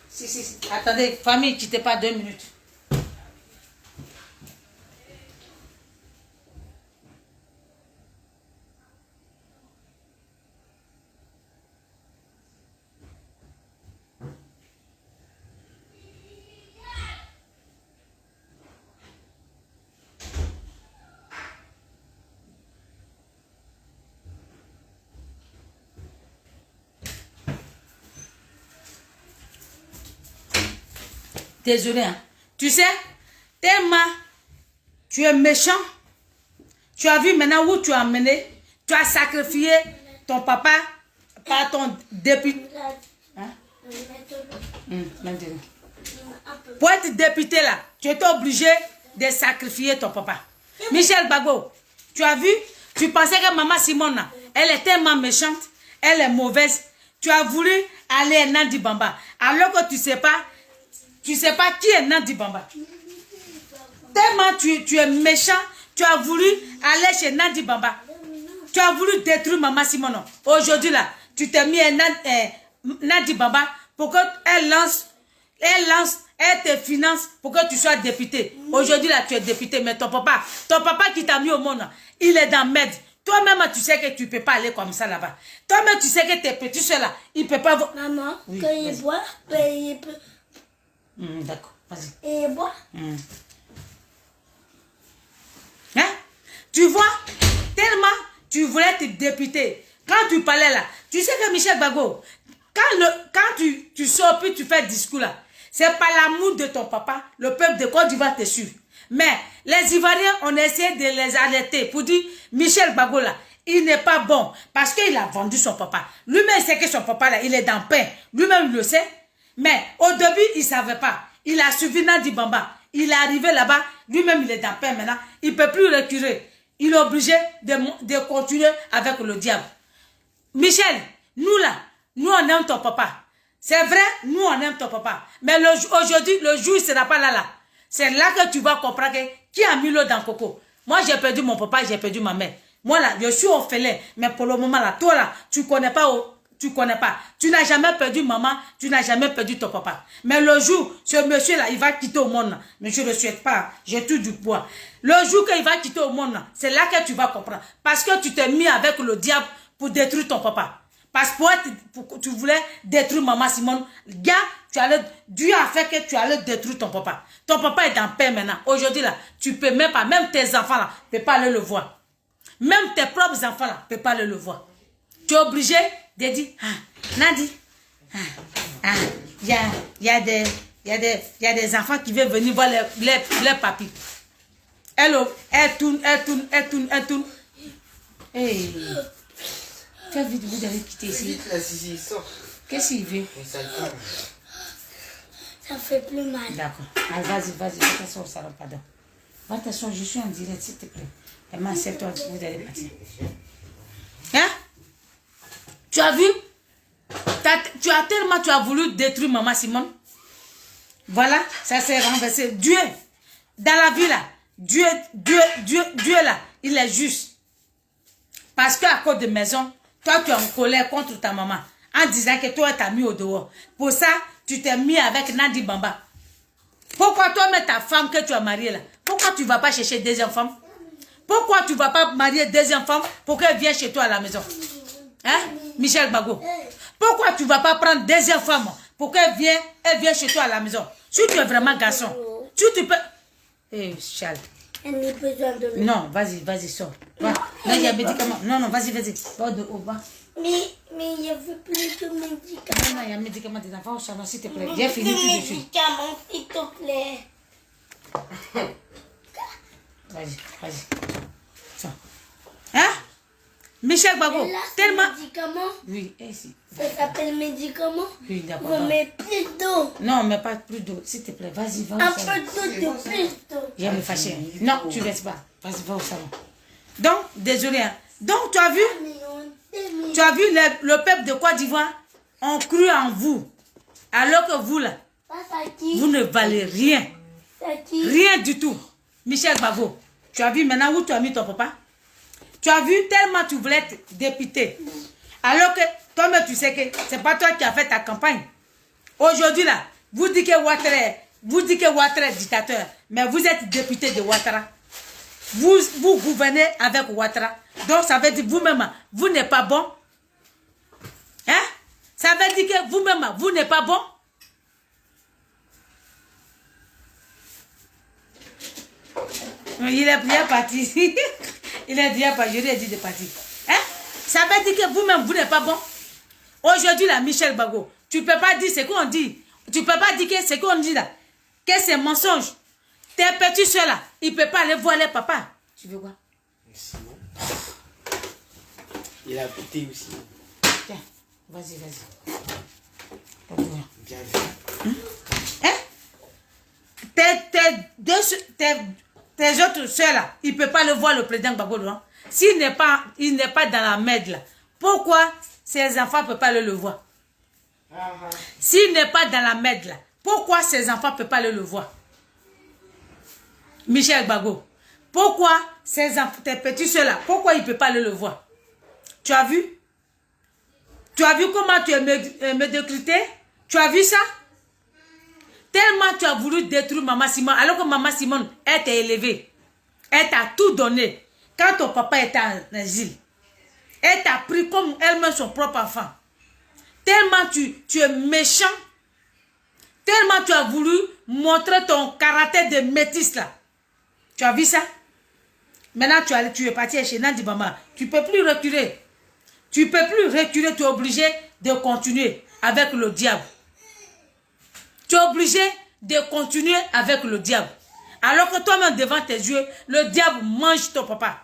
Si. Attendez, famille, quittez pas 2 minutes. Désolé, hein. Tu sais, tellement tu es méchant. Tu as vu maintenant où tu as mené. Tu as sacrifié ton papa par ton député. Hein? Maintenant. Pour être député là, tu étais obligé de sacrifier ton papa. Michel Bago, tu as vu? Tu pensais que maman Simone, elle est tellement méchante, elle est mauvaise. Tu as voulu aller à Nandi Bamba. Alors que tu sais pas qui est Nandi Bamba. Tellement tu es méchant, tu as voulu aller chez Nandi Bamba. Tu as voulu détruire maman Simone. Aujourd'hui là, tu t'es mis à Nandi Bamba pour qu'elle elle te finance pour que tu sois député. Aujourd'hui là, tu es député, mais ton papa qui t'a mis au monde, il est dans merde. Toi-même, tu sais que tu ne peux pas aller comme ça là-bas. Toi-même, tu sais que tes petits soeurs là, ils ne peuvent pas... Maman, oui, quand il boit, il peut... D'accord, vas-y. Et il boit. Hein? Tu vois, tellement tu voulais être député. Quand tu parlais là, tu sais que Michel Bago, quand tu sors puis tu fais discours là, c'est par l'amour de ton papa, le peuple de Côte d'Ivoire te suit. Mais les Ivoiriens, on essaie de les alerter pour dire, Michel Bago là, il n'est pas bon parce qu'il a vendu son papa. Lui-même sait que son papa là, il est dans le pain. Lui-même le sait. Mais au début, il ne savait pas. Il a suivi Nandi Bamba. Il est arrivé là-bas. Lui-même, il est dans le pain maintenant. Il ne peut plus reculer. Il est obligé de continuer avec le diable. Michel, nous là, nous on aime ton papa. C'est vrai, nous on aime ton papa. Mais aujourd'hui, le jour, il ne sera pas là. C'est là que tu vas comprendre qui a mis l'eau dans le coco. Moi, j'ai perdu mon papa, j'ai perdu ma mère. Moi là, je suis orphelin. Mais pour le moment là, toi là, tu ne connais pas. Tu n'as jamais perdu maman, tu n'as jamais perdu ton papa. Mais le jour, ce monsieur-là, il va quitter au monde. Mais je ne le souhaite pas, j'ai tout du poids. Le jour qu'il va quitter au monde, c'est là que tu vas comprendre. Parce que tu t'es mis avec le diable pour détruire ton papa. Parce que tu voulais détruire maman Simone. Gars, Dieu a fait que tu allais détruire ton papa. Ton papa est en paix maintenant. Aujourd'hui là, tu peux même pas, même tes enfants là, ne peuvent pas aller le voir. Même tes propres enfants là, ne peuvent pas aller le voir. Tu es obligé de dire, Nadi, il y a des enfants qui veulent venir voir les papis. Elle tourne. Hey. Fais vite, vous allez quitter ici. Qu'est-ce qu'il veut? Ça fait plus mal. D'accord. Vas-y, va t'asseoir au salon, pardon. Va t'asseoir, je suis en direct, s'il te plaît. Maman, assieds-toi, vous allez partir. Hein? Tu as vu? Tu as voulu détruire maman Simone. Voilà, ça s'est renversé. Dieu, dans la vie là, Dieu là, il est juste. Parce qu'à cause de maison, toi tu es en colère contre ta maman. En disant que toi t'as mis au dehors. Pour ça, tu t'es mis avec Nandi Bamba. Pourquoi toi, mais ta femme que tu as mariée là, pourquoi tu ne vas pas chercher deuxième femme? Pourquoi tu ne vas pas marier deuxième femme pour qu'elle vienne chez toi à la maison? Hein, Michel Bago? Pourquoi tu ne vas pas prendre deuxième femme pour qu'elle vienne chez toi à la maison? Si tu es vraiment garçon, si tu peux... Eh, Charles. Elle n'a besoin de... Non, vas-y, sors. Va. Là, il y a médicament. Non, vas-y. Va de haut, va. Mais il n'y avait plus de médicaments. Non, il y a un médicament des enfants, Charles, s'il te plaît. J'ai fini tout de suite. Médicaments, s'il te plaît. Vas-y. Sors. Hein? Michel Bago, tellement... Médicaments. Oui, Ça s'appelle médicament? Oui, d'accord. On met plus d'eau. Non, mais pas plus d'eau. S'il te plaît, vas-y, va Un au salon. peu d'eau, de plus d'eau. Je vais me fâcher. Non, tu ne laisses pas. Vas-y, va au salon. Donc, désolé. Hein. Donc, tu as vu? Tu as vu le peuple de Côte d'Ivoire ont cru en vous. Alors que vous, là, vous ne valez rien. Rien du tout. Michel Gbagbo, tu as vu maintenant où tu as mis ton papa? Tu as vu tellement tu voulais être député. Alors que toi-même, tu sais que c'est pas toi qui as fait ta campagne. Aujourd'hui, là, vous dites que Ouattara est dictateur. Mais vous êtes député de Ouattara. Vous gouvernez avec Ouattara. Donc, ça veut dire vous-même, vous n'êtes pas bon. Hein? Ça veut dire que vous-même, vous n'êtes pas bon. Il est bien parti. Il est déjà parti. Je lui ai dit de partir. Hein? Ça veut dire que vous-même, vous n'êtes pas bon. Aujourd'hui, là, Michel Gbagbo, tu ne peux pas dire ce qu'on dit. Tu ne peux pas dire que ce qu'on dit là, que c'est mensonge. Tes petits soeurs là, ils ne peuvent pas aller voir les papas. Tu veux quoi? Simon. Il a goûté aussi. Tiens, vas-y, vas-y. Bien vu. Hein? Tes autres soeurs là, ils ne peuvent pas le voir le président Gbagbo. S'il n'est pas dans la merde là, pourquoi ses enfants ne peuvent pas le voir? S'il n'est pas dans la merde là, pourquoi ses enfants ne peuvent pas le voir? Michel Gbagbo, pourquoi tes petits soeurs là, pourquoi ils ne peuvent pas le voir? Tu as vu? Tu as vu comment tu es médiocrité? Tu as vu ça? Tellement tu as voulu détruire Maman Simone, alors que Maman Simone, elle t'a élevé. Elle t'a tout donné. Quand ton papa était en asile, elle t'a pris comme elle-même son propre enfant. Tellement tu es méchant. Tellement tu as voulu montrer ton caractère de métis là. Tu as vu ça? Maintenant tu es parti chez Nandi Bamba. Tu ne peux plus reculer. Tu ne peux plus reculer. Tu es obligé de continuer avec le diable. Tu es obligé de continuer avec le diable. Alors que toi-même devant tes yeux, le diable mange ton papa.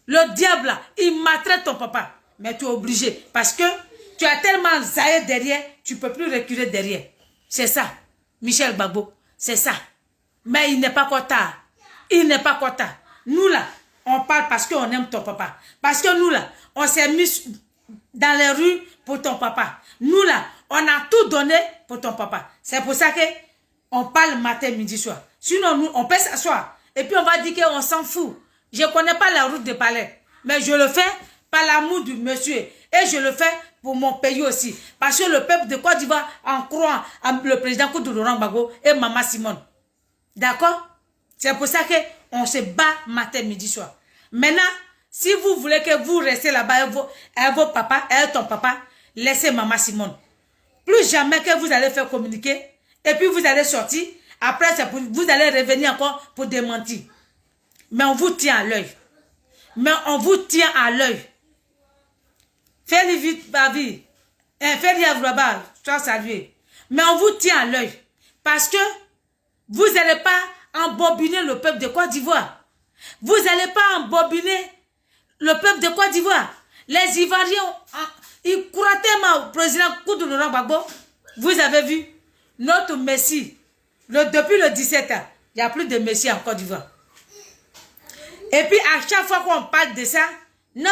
Le diable là, il maltraite ton papa. Mais tu es obligé. Parce que tu as tellement zaillé derrière, tu ne peux plus reculer derrière. C'est ça, Michel Gbagbo. C'est ça. Mais il n'est pas encore tard. Il n'est pas encore tard. Nous là, on parle parce qu'on aime ton papa. Parce que nous là, on s'est mis dans les rues pour ton papa. Nous là, on a tout donné pour ton papa. C'est pour ça qu'on parle matin, midi, soir. Sinon, nous, on peut s'asseoir. Et puis on va dire qu'on s'en fout. Je ne connais pas la route de palais. Mais je le fais par l'amour du monsieur. Et je le fais pour mon pays aussi. Parce que le peuple de Côte d'Ivoire en croit le président Koudou Laurent Gbagbo et Maman Simone. D'accord? C'est pour ça qu'on se bat matin, midi, soir. Maintenant, si vous voulez que vous restez là-bas avec vos papas, avec ton papa, laissez Maman Simone. Plus jamais que vous allez faire communiquer. Et puis vous allez sortir. Après, vous allez revenir encore pour démentir. Mais on vous tient à l'œil. Mais on vous tient à l'œil. Fais-le vite, babi. Fais-le yavraba, sois salué. Mais on vous tient à l'œil. Parce que vous n'allez pas embobiner le peuple de Côte d'Ivoire. Vous n'allez pas embobiner le peuple de Côte d'Ivoire. Les Ivoiriens, ils croient tellement au président Koudou Laurent Gbagbo. Vous avez vu notre Messie. Depuis le 17 ans, il n'y a plus de Messie en Côte d'Ivoire. Et puis à chaque fois qu'on parle de ça, non,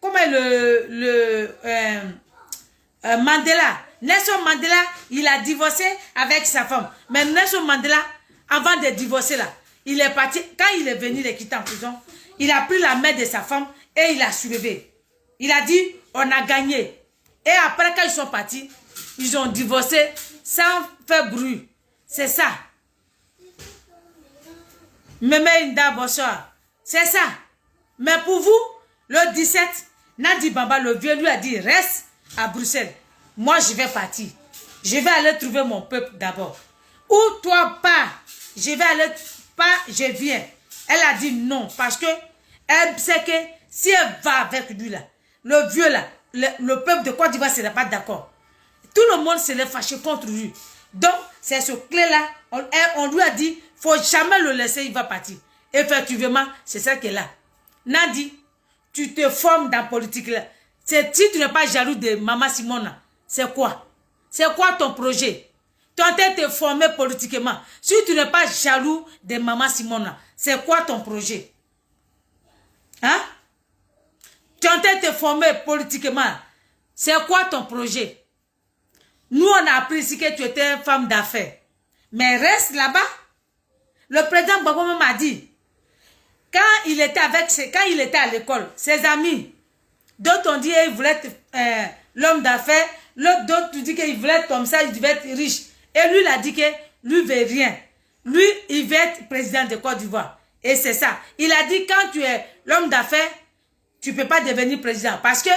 comment Mandela, Nelson Mandela, il a divorcé avec sa femme. Mais Nelson Mandela, avant de divorcer là, il est parti, quand il est venu les quitter en prison, il a pris la main de sa femme et il a soulevé. Il a dit, on a gagné. Et après, quand ils sont partis, ils ont divorcé sans faire bruit. C'est ça. C'est ça. Mais pour vous, le 17, Nandi Bamba, le vieux, lui a dit, reste à Bruxelles. Moi, je vais partir. Je vais aller trouver mon peuple d'abord. Ou toi, pas. Je vais aller, pas, je viens. Elle a dit non, parce que elle sait que si elle va avec lui là, le vieux là, le peuple de Côte d'Ivoire ne serait pas d'accord. Tout le monde serait fâché contre lui. Donc, c'est ce clé-là, on lui a dit, il ne faut jamais le laisser, il va partir. Effectivement, c'est ça qui est là. Nandi, tu te formes dans la politique là. Si tu n'es pas jaloux de Maman Simone, c'est quoi? C'est quoi ton projet? Tu es en train de te former politiquement. Si tu n'es pas jaloux de Maman Simone, c'est quoi ton projet? Hein? Tu es en train de te former politiquement. C'est quoi ton projet? Nous, on a appris ici que tu étais une femme d'affaires. Mais reste là-bas. Le président Gbagbo m'a dit, quand il était à l'école, ses amis, d'autres ont dit qu'il voulait être l'homme d'affaires, d'autres ont dit qu'il voulait être comme ça, il devait être riche. Et lui, il a dit que lui ne veut rien. Lui, il veut être président de Côte d'Ivoire. Et c'est ça. Il a dit, quand tu es l'homme d'affaires, tu ne peux pas devenir président. Parce que,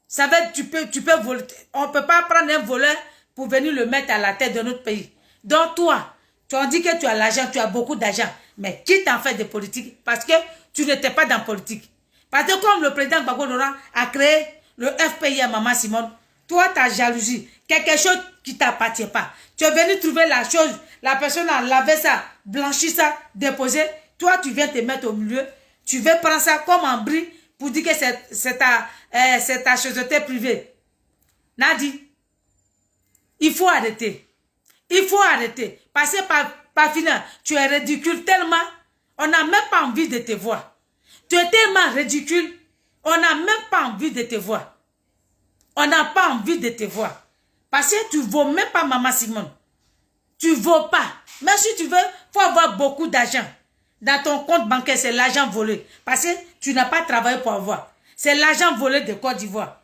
ça veut dire, tu peux voler. On ne peut pas prendre un voleur pour venir le mettre à la tête de notre pays. Donc toi, tu as dit que tu as l'argent, tu as beaucoup d'argent. Mais qui t'en fait de politique? Parce que tu n'étais pas dans politique. Parce que comme le président Gbagbo Laurent a créé le FPI à Maman Simone, toi, ta jalousie, quelque chose qui ne t'appartient pas. Tu es venu trouver la chose, la personne a lavé ça, blanchi ça, déposé. Toi, tu viens te mettre au milieu. Tu veux prendre ça comme un bris pour dire que c'est ta société privée. Nadi, il faut arrêter. Il faut arrêter. Parce que par final, tu es ridicule tellement, on n'a même pas envie de te voir. Tu es tellement ridicule, on n'a même pas envie de te voir. On n'a pas envie de te voir. Parce que tu ne vaux même pas Maman Simone. Tu ne vaux pas. Mais si tu veux, il faut avoir beaucoup d'argent. Dans ton compte bancaire, c'est l'argent volé. Parce que tu n'as pas travaillé pour avoir. C'est l'argent volé de Côte d'Ivoire.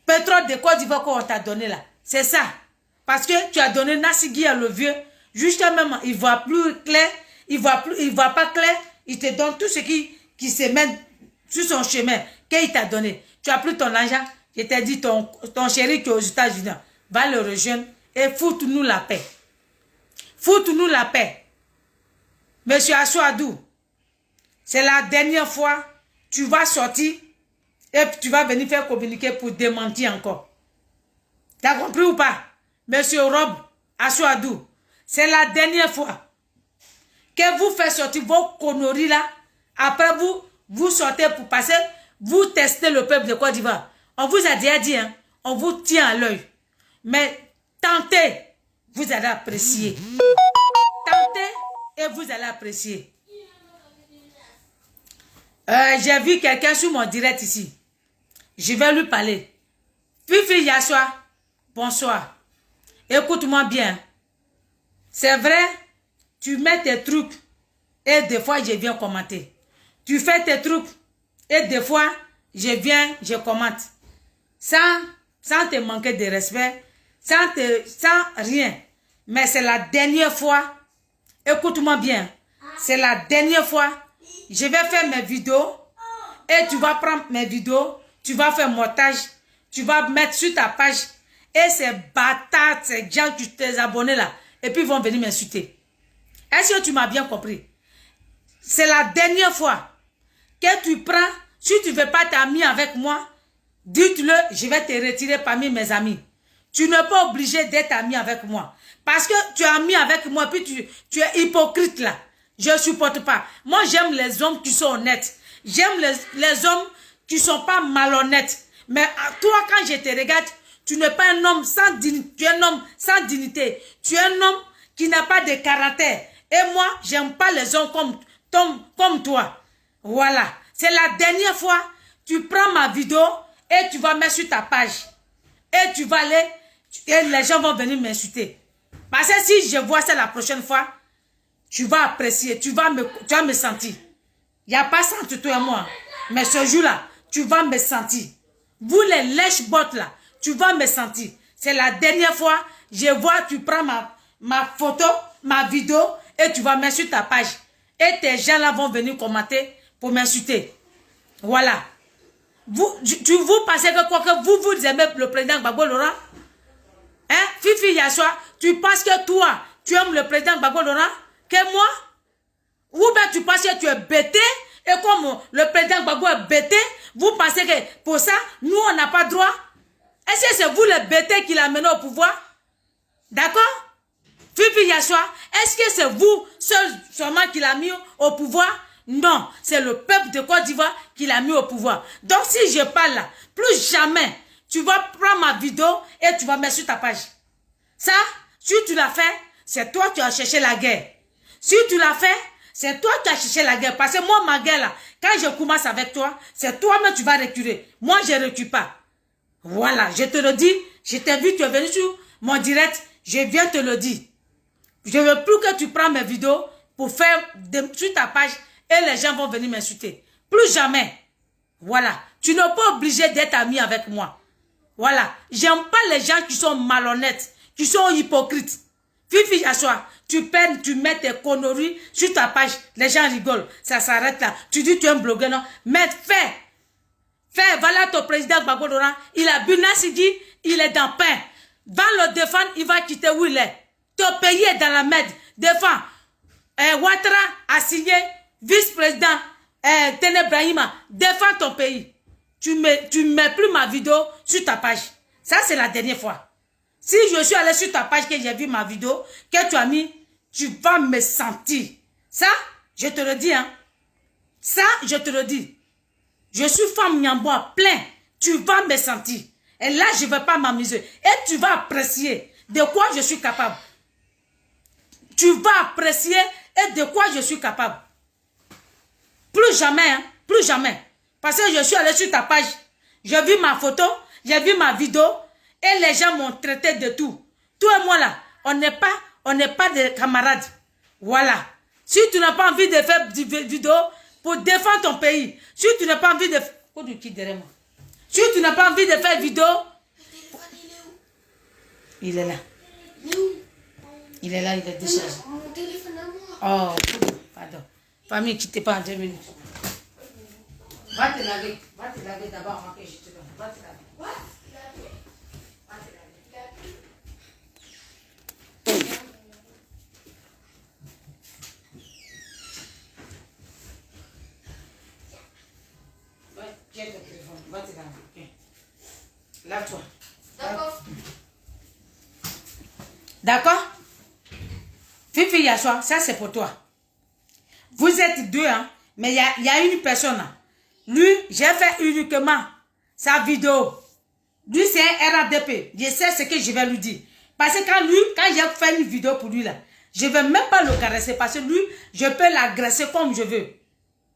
Pétrole de Côte d'Ivoire qu'on t'a donné là. C'est ça. Parce que tu as donné Nassigui à le vieux. Juste même, il ne voit plus clair. Il ne voit pas clair. Il te donne tout ce qui se met sur son chemin qu'il t'a donné. Tu as pris ton argent. Je t'ai dit, ton chéri qui est aux États-Unis, va le rejoindre et foute-nous la paix. Foute-nous la paix. Monsieur Assoadou, c'est la dernière fois tu vas sortir et tu vas venir faire communiquer pour démentir encore. Tu as compris ou pas? Monsieur Rob Assoadou, c'est la dernière fois que vous faites sortir vos conneries là. Après vous sortez pour passer, vous testez le peuple de Côte d'Ivoire. On vous a déjà dit, hein, on vous tient à l'œil. Mais tentez, vous allez apprécier. Tentez et vous allez apprécier. J'ai vu quelqu'un sur mon direct ici. Je vais lui parler. Fifi Yassoa, bonsoir. Écoute-moi bien. C'est vrai, tu mets tes trucs et des fois je viens commenter. Tu fais tes trucs et des fois je viens, je commente. Sans te manquer de respect, sans rien. Mais c'est la dernière fois, écoute-moi bien, c'est la dernière fois, je vais faire mes vidéos et tu vas prendre mes vidéos, tu vas faire montage, tu vas mettre sur ta page et ces bâtards, ces gens qui t'es abonnés là, et puis ils vont venir m'insulter. Est-ce que tu m'as bien compris? C'est la dernière fois que tu prends, si tu ne veux pas t'amis avec moi, dites-le, je vais te retirer parmi mes amis. Tu n'es pas obligé d'être ami avec moi. Parce que tu es ami avec moi, puis tu es hypocrite là. Je ne supporte pas. Moi, j'aime les hommes qui sont honnêtes. J'aime les hommes qui ne sont pas malhonnêtes. Mais toi, quand je te regarde, tu n'es pas un homme sans dignité. Tu es un homme sans dignité. Tu es un homme qui n'a pas de caractère. Et moi, j'aime pas les hommes comme toi. Voilà. C'est la dernière fois, tu prends ma vidéo et tu vas mettre sur ta page. Et tu vas aller, et les gens vont venir m'insulter. Parce que si je vois ça la prochaine fois, tu vas apprécier, tu vas me sentir. Il n'y a pas ça entre toi et moi. Mais ce jour-là, tu vas me sentir. Vous les lèche-bottes là, tu vas me sentir. C'est la dernière fois, je vois, tu prends ma photo, ma vidéo, et tu vas mettre sur ta page. Et tes gens là vont venir commenter pour m'insulter. Voilà. Vous pensez que quoi que vous aimez le président Gbagbo Laurent? Hein? Fifi Yassoa, tu penses que toi, tu aimes le président Gbagbo Laurent? Que moi? Ou bien tu penses que tu es bêté? Et comme le président Gbagbo est bêté, vous pensez que pour ça, nous, on n'a pas droit? Est-ce que c'est vous les bêtés qui l'amenez au pouvoir? D'accord? Fifi Yassoa, est-ce que c'est vous seulement qui l'a mis au pouvoir? Non, c'est le peuple de Côte d'Ivoire qui l'a mis au pouvoir. Donc si je parle là, plus jamais, tu vas prendre ma vidéo et tu vas mettre sur ta page. Ça, si tu l'as fait, c'est toi qui as cherché la guerre. Si tu l'as fait, c'est toi qui as cherché la guerre. Parce que moi, ma guerre là, quand je commence avec toi, c'est toi-même tu vas reculer. Moi, je ne recule pas. Voilà, je te le dis. Je t'ai vu, tu es venu sur mon direct. Je viens te le dire. Je ne veux plus que tu prends mes vidéos pour faire sur ta page et les gens vont venir m'insulter. Plus jamais. Voilà. Tu n'es pas obligé d'être ami avec moi. Voilà. J'aime pas les gens qui sont malhonnêtes, qui sont hypocrites. Fifi, assois. Tu mets tes conneries sur ta page. Les gens rigolent. Ça s'arrête là. Tu dis tu es un blogueur, non? Mais fais. Fais. Voilà ton président Gbagbo Laurent. Il a bu Nassidi. Il est dans pain. Va le défendre. Il va quitter où il est. Ton pays est dans la merde. Défends. Ouattara a signé vice-président Ténébrahima. Défends ton pays. Tu mets plus ma vidéo sur ta page. Ça, c'est la dernière fois. Si je suis allé sur ta page, que j'ai vu ma vidéo, que tu as mis, tu vas me sentir. Ça, je te le dis, hein. Ça, je te le dis. Je suis femme Nyambois plein. Tu vas me sentir. Et là, je ne vais pas m'amuser. Et tu vas apprécier de quoi je suis capable. Tu vas apprécier et de quoi je suis capable. Plus jamais, hein. Plus jamais. Parce que je suis allé sur ta page. J'ai vu ma photo, j'ai vu ma vidéo. Et les gens m'ont traité de tout. Toi et moi là, on n'est pas des camarades. Voilà. Si tu n'as pas envie de faire des vidéos pour défendre ton pays, si tu n'as pas envie de... Si tu n'as pas envie de faire vidéo... Il est là. Il est là, il est déchargé. Mon téléphone à moi. Oh, pardon. Famille, quittez pas en 2 minutes. Va te laver. Va te laver d'abord avant que je te donne. Va te laver. What? Tiens ton téléphone. Va te laver. Lave-toi. D'accord. D'accord? Fifi Yassoua, ça c'est pour toi. Vous êtes deux, hein? Mais il y a une personne. Lui, j'ai fait uniquement sa vidéo. Lui, c'est un RADP. Je sais ce que je vais lui dire. Parce que quand j'ai fait une vidéo pour lui, là, je ne vais même pas le caresser. Parce que lui, je peux l'agresser comme je veux.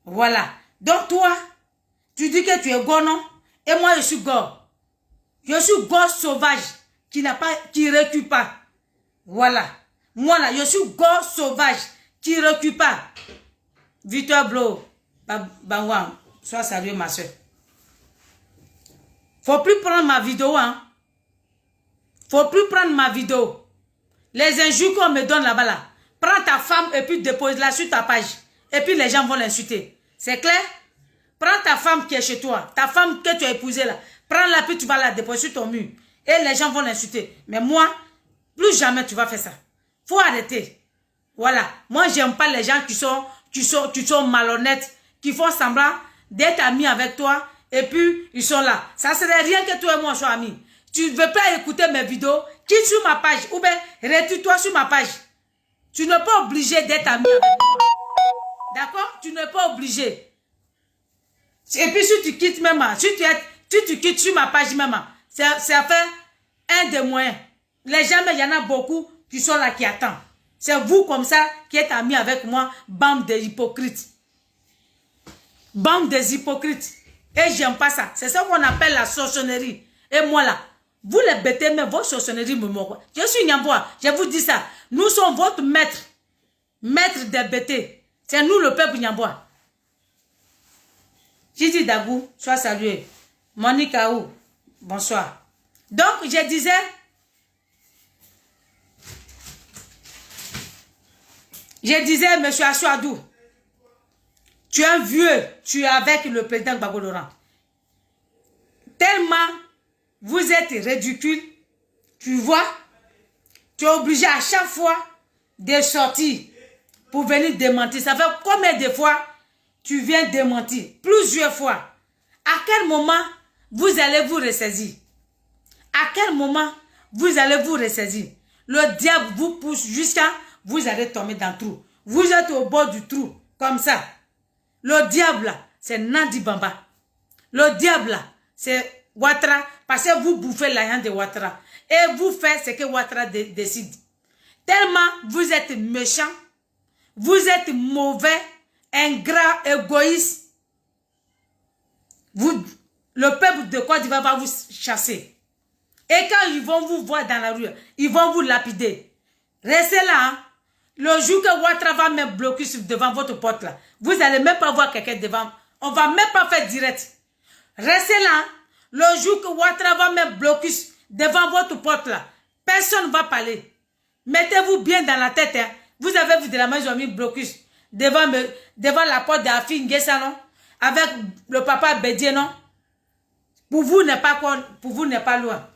Voilà. Donc toi, tu dis que tu es go, non? Et moi, je suis go. Je suis go sauvage qui ne recule pas. Voilà. Moi, là, je suis go sauvage qui ne recule pas. Victor Blo, Bangwang, sois salué, ma soeur. Faut plus prendre ma vidéo, hein. Faut plus prendre ma vidéo. Les injures qu'on me donne là-bas, là. Prends ta femme et puis dépose-la sur ta page. Et puis les gens vont l'insulter. C'est clair? Prends ta femme qui est chez toi. Ta femme que tu as épousée là. Prends-la puis tu vas la déposer sur ton mur. Et les gens vont l'insulter. Mais moi, plus jamais tu vas faire ça. Faut arrêter. Voilà. Moi, j'aime pas les gens qui sont malhonnêtes, qui font semblant d'être amis avec toi. Et puis, ils sont là. Ça serait rien que toi et moi soyons amis. Tu ne veux pas écouter mes vidéos, quitte sur ma page. Ou bien, retire-toi sur ma page. Tu n'es pas obligé d'être ami avec moi. D'accord? Tu n'es pas obligé. Et puis, si tu quittes même, si tu quittes sur ma page même, ça fait un des moyens. Les gens, il y en a beaucoup qui sont là, qui attendent. C'est vous comme ça qui êtes amis avec moi, bande de hypocrites. Bande des hypocrites. Et j'aime pas ça. C'est ça qu'on appelle la sorcellerie. Et moi là, vous les bêtez, mais vos sorcelleries me moquent. Je suis Nyambois, je vous dis ça. Nous sommes votre maître. Maître des bêtés. C'est nous le peuple Nyambois. Gigi Dagou, sois salué. Monique Aou, bonsoir. Donc, je disais... monsieur Assoadou, tu es un vieux, tu es avec le président Gbagbo Laurent. Tellement vous êtes ridicule, tu vois, tu es obligé à chaque fois de sortir pour venir démentir. Ça fait combien de fois tu viens démentir? Plusieurs fois. À quel moment vous allez vous ressaisir? À quel moment vous allez vous ressaisir? Le diable vous pousse jusqu'à... Vous allez tomber dans le trou. Vous êtes au bord du trou, comme ça. Le diable, c'est Nandi Bamba. Le diable, c'est Ouattara, parce que vous bouffez l'argent de Ouattara. Et vous faites ce que Ouattara décide. Tellement vous êtes méchant, vous êtes mauvais, ingrat, égoïste. Le peuple de Côte d'Ivoire va vous chasser. Et quand ils vont vous voir dans la rue, ils vont vous lapider. Restez là. Hein. Le jour que Ouattara va me bloquer devant votre porte là, vous n'allez même pas voir quelqu'un devant. On ne va même pas faire direct. Restez là. Hein. Le jour que Ouattara va me bloquer devant votre porte là, personne ne va parler. Mettez-vous bien dans la tête. Hein. Vous avez vu de la maison mis blocus devant la porte d'Afi Nguessa, non? Avec le papa Bédier, non? Pour vous, n'est pas loin.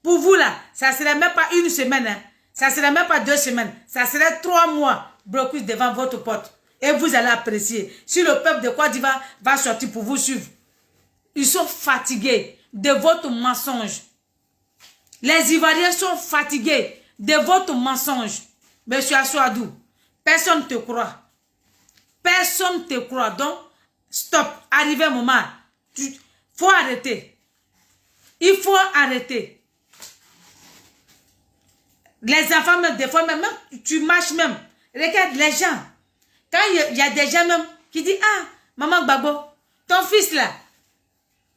Pour vous, là, ça ne serait même pas une semaine. Hein. Ça ne serait même pas 2 semaines. Ça serait 3 mois blocus devant votre porte. Et vous allez apprécier. Si le peuple de Côte d'Ivoire va sortir pour vous suivre. Ils sont fatigués de votre mensonge. Les Ivoiriens sont fatigués de votre mensonge. Monsieur Assoadou, personne ne te croit. Personne ne te croit. Donc, stop. Arrivé un moment. Il faut arrêter. Il faut arrêter. Les enfants, même, des fois, même, tu marches même. Regarde les gens. Quand il y a des gens même qui disent, ah, maman Gbagbo, ton fils là,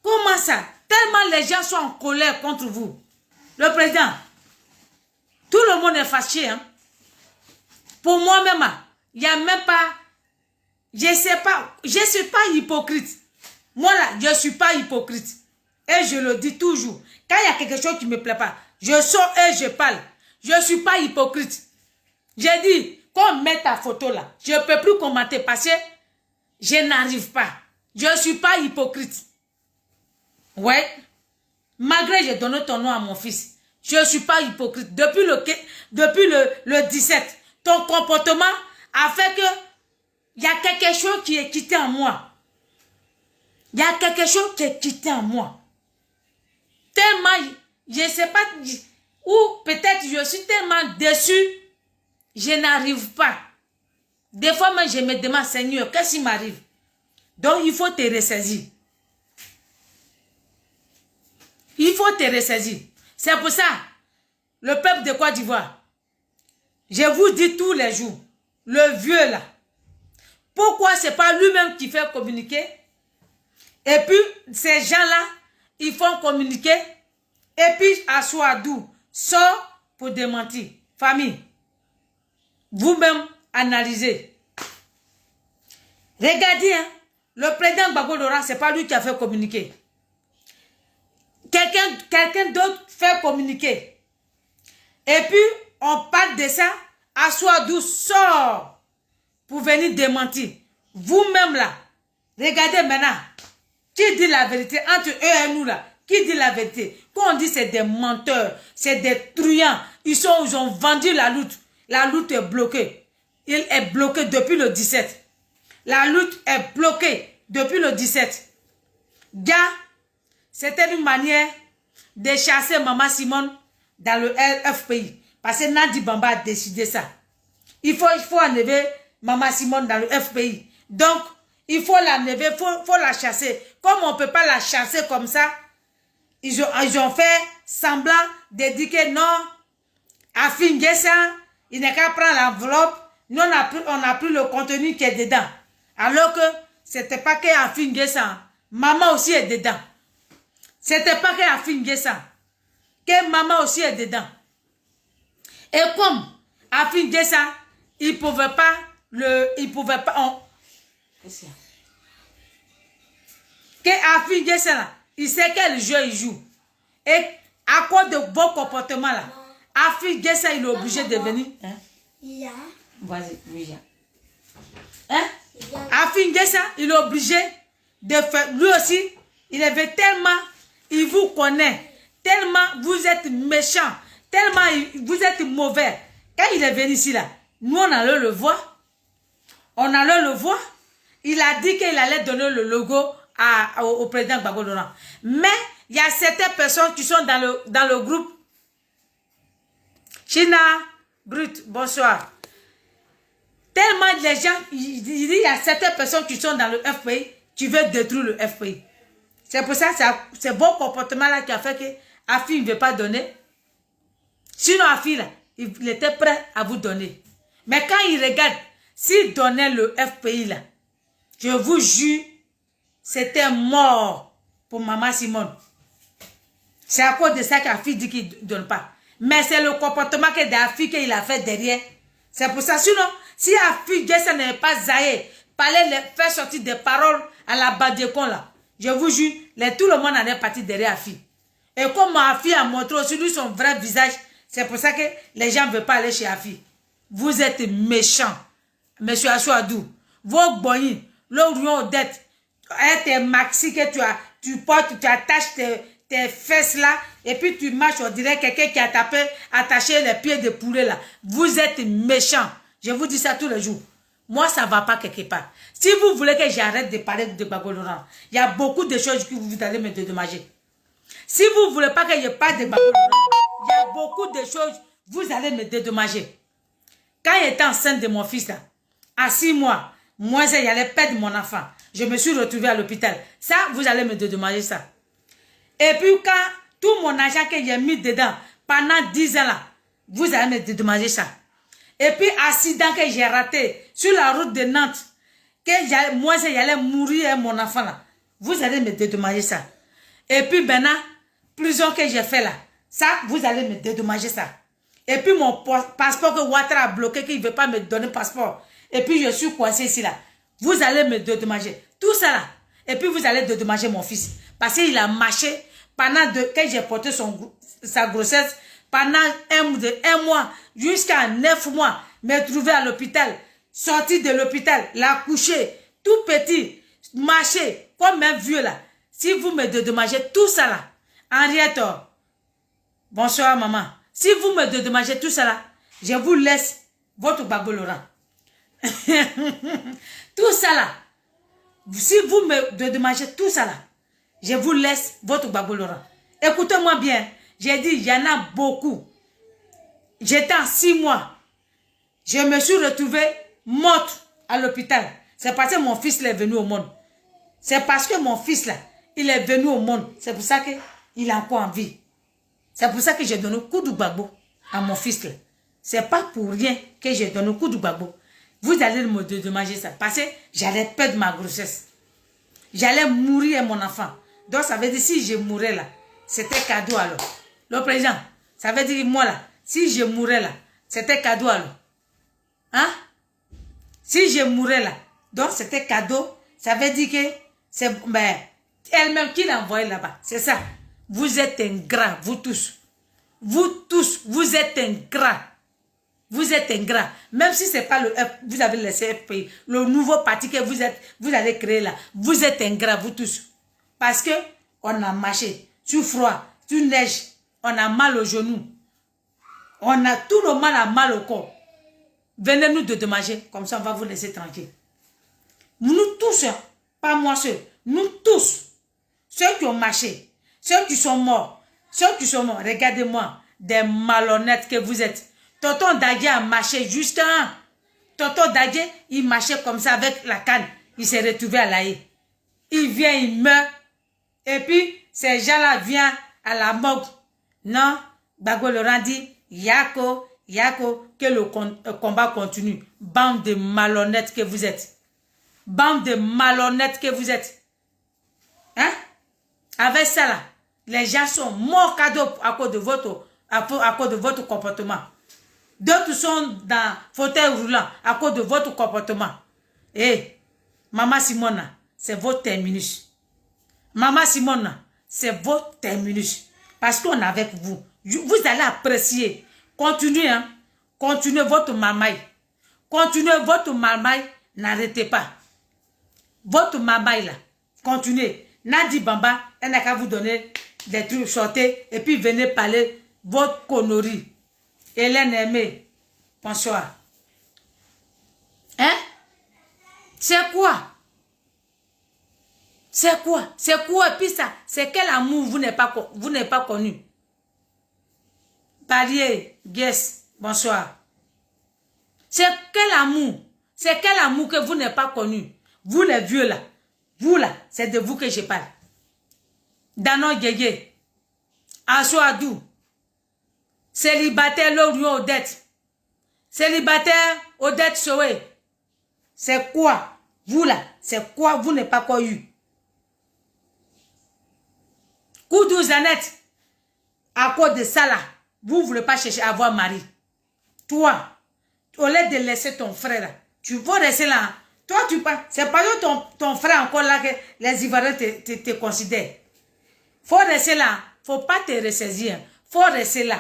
comment ça? Tellement les gens sont en colère contre vous. Le président, tout le monde est fâché. Hein? Pour moi-même, il n'y a même pas, je ne suis pas hypocrite. Moi là, je ne suis pas hypocrite. Et je le dis toujours. Quand il y a quelque chose qui ne me plaît pas, je sors et je parle. Je ne suis pas hypocrite. J'ai dit, qu'on met ta photo là, je ne peux plus commenter parce que je n'arrive pas. Je ne suis pas hypocrite. Ouais. Malgré que j'ai donné ton nom à mon fils, je ne suis pas hypocrite. Depuis le 17, ton comportement a fait que il y a quelque chose qui est quitté en moi. Il y a quelque chose qui est quitté en moi. Tellement, je ne sais pas, ou peut-être je suis tellement déçu, je n'arrive pas. Des fois même je me demande, Seigneur, qu'est-ce qui m'arrive? Donc il faut te ressaisir. Il faut te ressaisir. C'est pour ça, le peuple de Côte d'Ivoire, je vous dis tous les jours, le vieux là, pourquoi ce n'est pas lui-même qui fait communiquer? Et puis, ces gens-là, ils font communiquer. Et puis, Assoadou sort pour démentir. Famille, vous-même, analysez. Regardez, hein, le président Gbagbo Laurent, ce n'est pas lui qui a fait communiquer. Quelqu'un d'autre fait communiquer. Et puis, on parle de ça. Assoadou sort pour venir démentir. Vous-même là, regardez maintenant. Qui dit la vérité entre eux et nous là? Qui dit la vérité? Quand on dit c'est des menteurs, c'est des truands. Ils ont vendu la lutte. La lutte est bloquée. Il est bloqué depuis le 17. La lutte est bloquée depuis le 17. Gars, c'était une manière de chasser Maman Simone dans le FPI. Parce que Nandi Bamba a décidé ça. Il faut enlever Maman Simone dans le FPI. Donc, il faut l'enlever, il faut la chasser. Comme on ne peut pas la chasser comme ça, ils ont fait semblant de dire que non, Afi Nguessa, il n'est qu'à prendre l'enveloppe. Nous, on a pris le contenu qui est dedans. Alors que ce n'était pas que Afi Nguessa. Maman aussi est dedans. Ce n'était pas que Afi Nguessa. Que maman aussi est dedans. Et comme Afi Nguessa, il ne pouvait pas que Afi Nguessa là, il sait quel jeu il joue. Et à cause de vos comportements là, Afi Nguessa il est obligé de venir. Hein? Yeah. Vas-y, oui. Hein? Afi Nguessa il est obligé de faire. Lui aussi, il avait tellement, il vous connaît, tellement vous êtes méchant, tellement vous êtes mauvais. Quand il est venu ici là, nous on allait le voir. On allait le voir. Il a dit qu'il allait donner le logo au président Gbagbo Laurent. Mais il y a certaines personnes qui sont dans le groupe. China, Brut, bonsoir. Tellement les gens, il y a certaines personnes qui sont dans le FPI, qui veulent détruire le FPI. C'est pour ça, c'est bon comportement là qui a fait que Afi ne veut pas donner. Sinon, Afi là, il était prêt à vous donner. Mais quand il regarde, s'il donnait le FPI là, je vous jure, c'était mort pour Maman Simone. C'est à cause de ça qu'Afi dit qu'il ne donne pas. Mais c'est le comportement que d'Afi qu'il a fait derrière. C'est pour ça. Sinon, si Afi, ça n'est pas zaïe, faire sortir des paroles à la Badekon là, je vous jure, tout le monde en est parti derrière Afi. Et comme Afi a montré aussi lui son vrai visage, c'est pour ça que les gens ne veulent pas aller chez Afi. Vous êtes méchants, monsieur Asouadou. Vos boyins, l'orion d'être, tes maxi que tu portes, tu attaches tes fesses là, et puis tu marches, on dirait quelqu'un qui a attaché les pieds de poulet là. Vous êtes méchants. Je vous dis ça tous les jours. Moi, ça ne va pas quelque part. Si vous voulez que j'arrête de parler de Gbagbo Laurent, il y a beaucoup de choses que vous allez me dédommager. Si vous ne voulez pas que je parle de Gbagbo Laurent, il y a beaucoup de choses que vous allez me dédommager. Quand j'étais enceinte de mon fils, là, à 6 mois, moi, j'allais perdre mon enfant. Je me suis retrouvée à l'hôpital. Ça, vous allez me dédommager ça. Et puis, quand tout mon argent que j'ai mis dedans pendant 10 ans, là, vous allez me dédommager ça. Et puis, accident que j'ai raté sur la route de Nantes, que moi, j'allais mourir mon enfant, là. Vous allez me dédommager ça. Et puis, maintenant, prison que j'ai fait là, ça, vous allez me dédommager ça. Et puis, mon passeport que Ouattara a bloqué, qu'il ne veut pas me donner passeport. Et puis, je suis coincé ici là. Vous allez me dédommager. Tout ça là. Et puis, vous allez dédommager mon fils. Parce qu'il a marché pendant que j'ai porté sa grossesse, pendant un mois, jusqu'à 9 mois, me trouver à l'hôpital, sorti de l'hôpital, l'accoucher, tout petit, marcher, comme un vieux là. Si vous me dédommagez tout ça là, Henriette, bonsoir maman. Si vous me dédommagez tout ça là, je vous laisse votre Gbagbo Laurent. Tout ça là, si vous me dédommagez tout ça là, je vous laisse votre Gbagbo Laurent. Écoutez-moi bien, j'ai dit, il y en a beaucoup. J'étais en 6 mois. Je me suis retrouvée morte à l'hôpital. C'est parce que mon fils est venu au monde. C'est parce que mon fils là, il est venu au monde. C'est pour ça qu'il est encore en vie. C'est pour ça que j'ai donné le coup de Gbagbo à mon fils là. C'est pas pour rien que j'ai donné le coup de Gbagbo. Vous allez me dédommager ça. Parce que j'allais perdre ma grossesse. J'allais mourir mon enfant. Donc ça veut dire si je mourais là, c'était cadeau alors. Le président, ça veut dire moi là, si je mourais là, c'était cadeau alors. Hein? Si je mourais là, donc c'était cadeau, ça veut dire que c'est elle-même qui l'a envoyé là-bas. C'est ça. Vous êtes ingrats, vous tous. Vous tous, vous êtes ingrats. Vous êtes ingrats. Même si ce n'est pas le F, vous avez laissé FPI, le nouveau parti que vous allez créer là, vous êtes ingrats, vous tous. Parce que on a marché sur froid, sur neige, on a mal aux genoux. On a tout le mal à mal au corps. Venez nous dédommager, comme ça on va vous laisser tranquille. Nous tous, pas moi seul, nous tous, ceux qui ont marché, ceux qui sont morts, regardez-moi, des malhonnêtes que vous êtes. Tonton Dadje a marché jusqu'à un. Tonton Dadje, il marchait comme ça avec la canne. Il s'est retrouvé à la haie. Il vient, il meurt. Et puis, ces gens-là viennent à la morgue. Non, Gbagbo Laurent dit, Yako, que le combat continue. Bande de malhonnêtes que vous êtes. Bande de malhonnêtes que vous êtes. Hein? Avec ça là, les gens sont morts cadeaux à cause de votre comportement. D'autres sont dans fauteuil roulant à cause de votre comportement. Et Maman Simone, c'est votre terminus. Maman Simone, c'est votre terminus. Parce qu'on est avec vous. Vous allez apprécier. Continuez, hein. Continuez votre marmaille. Continuez votre marmaille. N'arrêtez pas. Votre marmaille là. Continuez. Nadi Bamba, elle n'a qu'à vous donner des trucs sortés et puis venez parler votre connerie. Hélène Aimée, bonsoir. Hein? C'est quoi? C'est quoi? C'est quoi? Et puis ça, c'est quel amour vous n'avez pas connu? Barrier, Guess, bonsoir. C'est quel amour? C'est quel amour que vous n'avez pas connu? Vous les vieux là. Vous là, c'est de vous que je parle. Danon Guégué. Assoadou. Célibataire Lorion Odette. Célibataire Odette Soé. C'est quoi? Vous là, c'est quoi? Vous n'avez pas quoi eu? Koudou Zanette. À cause de ça là, vous ne voulez pas chercher à avoir mari. Toi, au lieu de laisser ton frère là, tu vas rester là. Toi, tu parles. C'est pas ton frère encore là que les Ivoiriens te considèrent. Faut rester là. Faut pas te ressaisir. Faut rester là.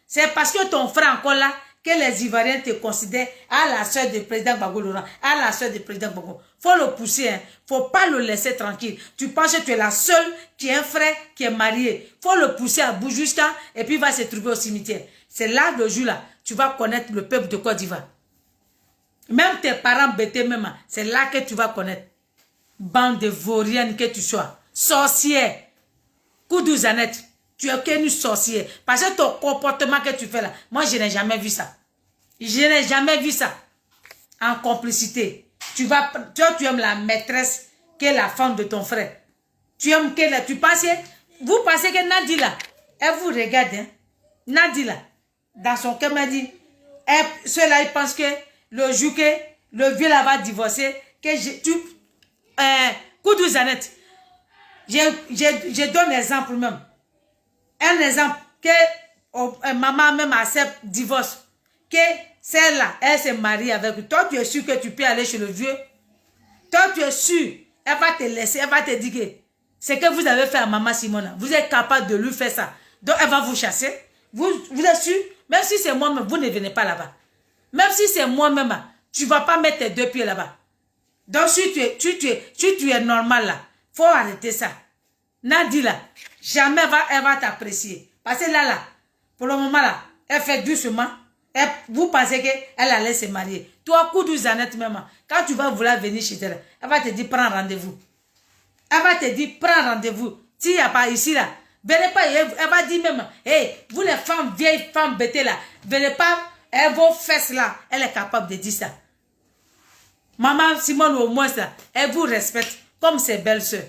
C'est parce que ton frère encore là que les Ivoiriens te considèrent à la soeur du président Gbagbo Laurent, à la soeur du président Gbagbo. Faut le pousser. Hein. Faut pas le laisser tranquille. Tu penses que tu es la seule qui a un frère qui est marié. Faut le pousser à bout jusqu'à et puis il va se trouver au cimetière. C'est là le jour là. Tu vas connaître le peuple de Côte d'Ivoire. Même tes parents bêtés même, c'est là que tu vas connaître. Bande de vauriennes que tu sois. Sorcière. Koudou Zanette, tu es qu'une sorcière. Parce que ton comportement que tu fais là, moi je n'ai jamais vu ça. Je n'ai jamais vu ça. En complicité. Toi, tu aimes la maîtresse qui est la femme de ton frère. Tu aimes qu'elle, vous pensez que Nadi là, elle vous regarde, hein? Nadi là, dans son cœur m'a dit, ceux-là ils pensent que le jour que le vieux là va divorcer, que Koudou Zanette, je donne un exemple même. Un exemple que maman même accepte divorce. Que celle-là, elle se marie avec lui. Toi, tu es sûr que tu peux aller chez le vieux. Toi, tu es sûr. Elle va te laisser, elle va te dire que c'est que vous avez fait à maman Simona. Vous êtes capable de lui faire ça. Donc, elle va vous chasser. Vous êtes sûr? Même si c'est moi-même, vous ne venez pas là-bas. Même si c'est moi-même, tu ne vas pas mettre tes deux pieds là-bas. Donc, si tu es normal là, il faut arrêter ça. Nadi là, jamais elle va t'apprécier. Parce que là, pour le moment là, elle fait doucement. Vous pensez qu'elle allait se marier. Toi, Koudou Zanette même, quand tu vas vouloir venir chez elle, elle va te dire, prends rendez-vous. Elle va te dire, prends rendez-vous. S'il n'y a pas ici là, venez pas, elle va dire même, hey, vous les femmes, vieilles femmes bêtées là, venez pas, vos fesses là, elle est capable de dire ça. Maman Simone au moins là, elle vous respecte comme ses belles soeurs.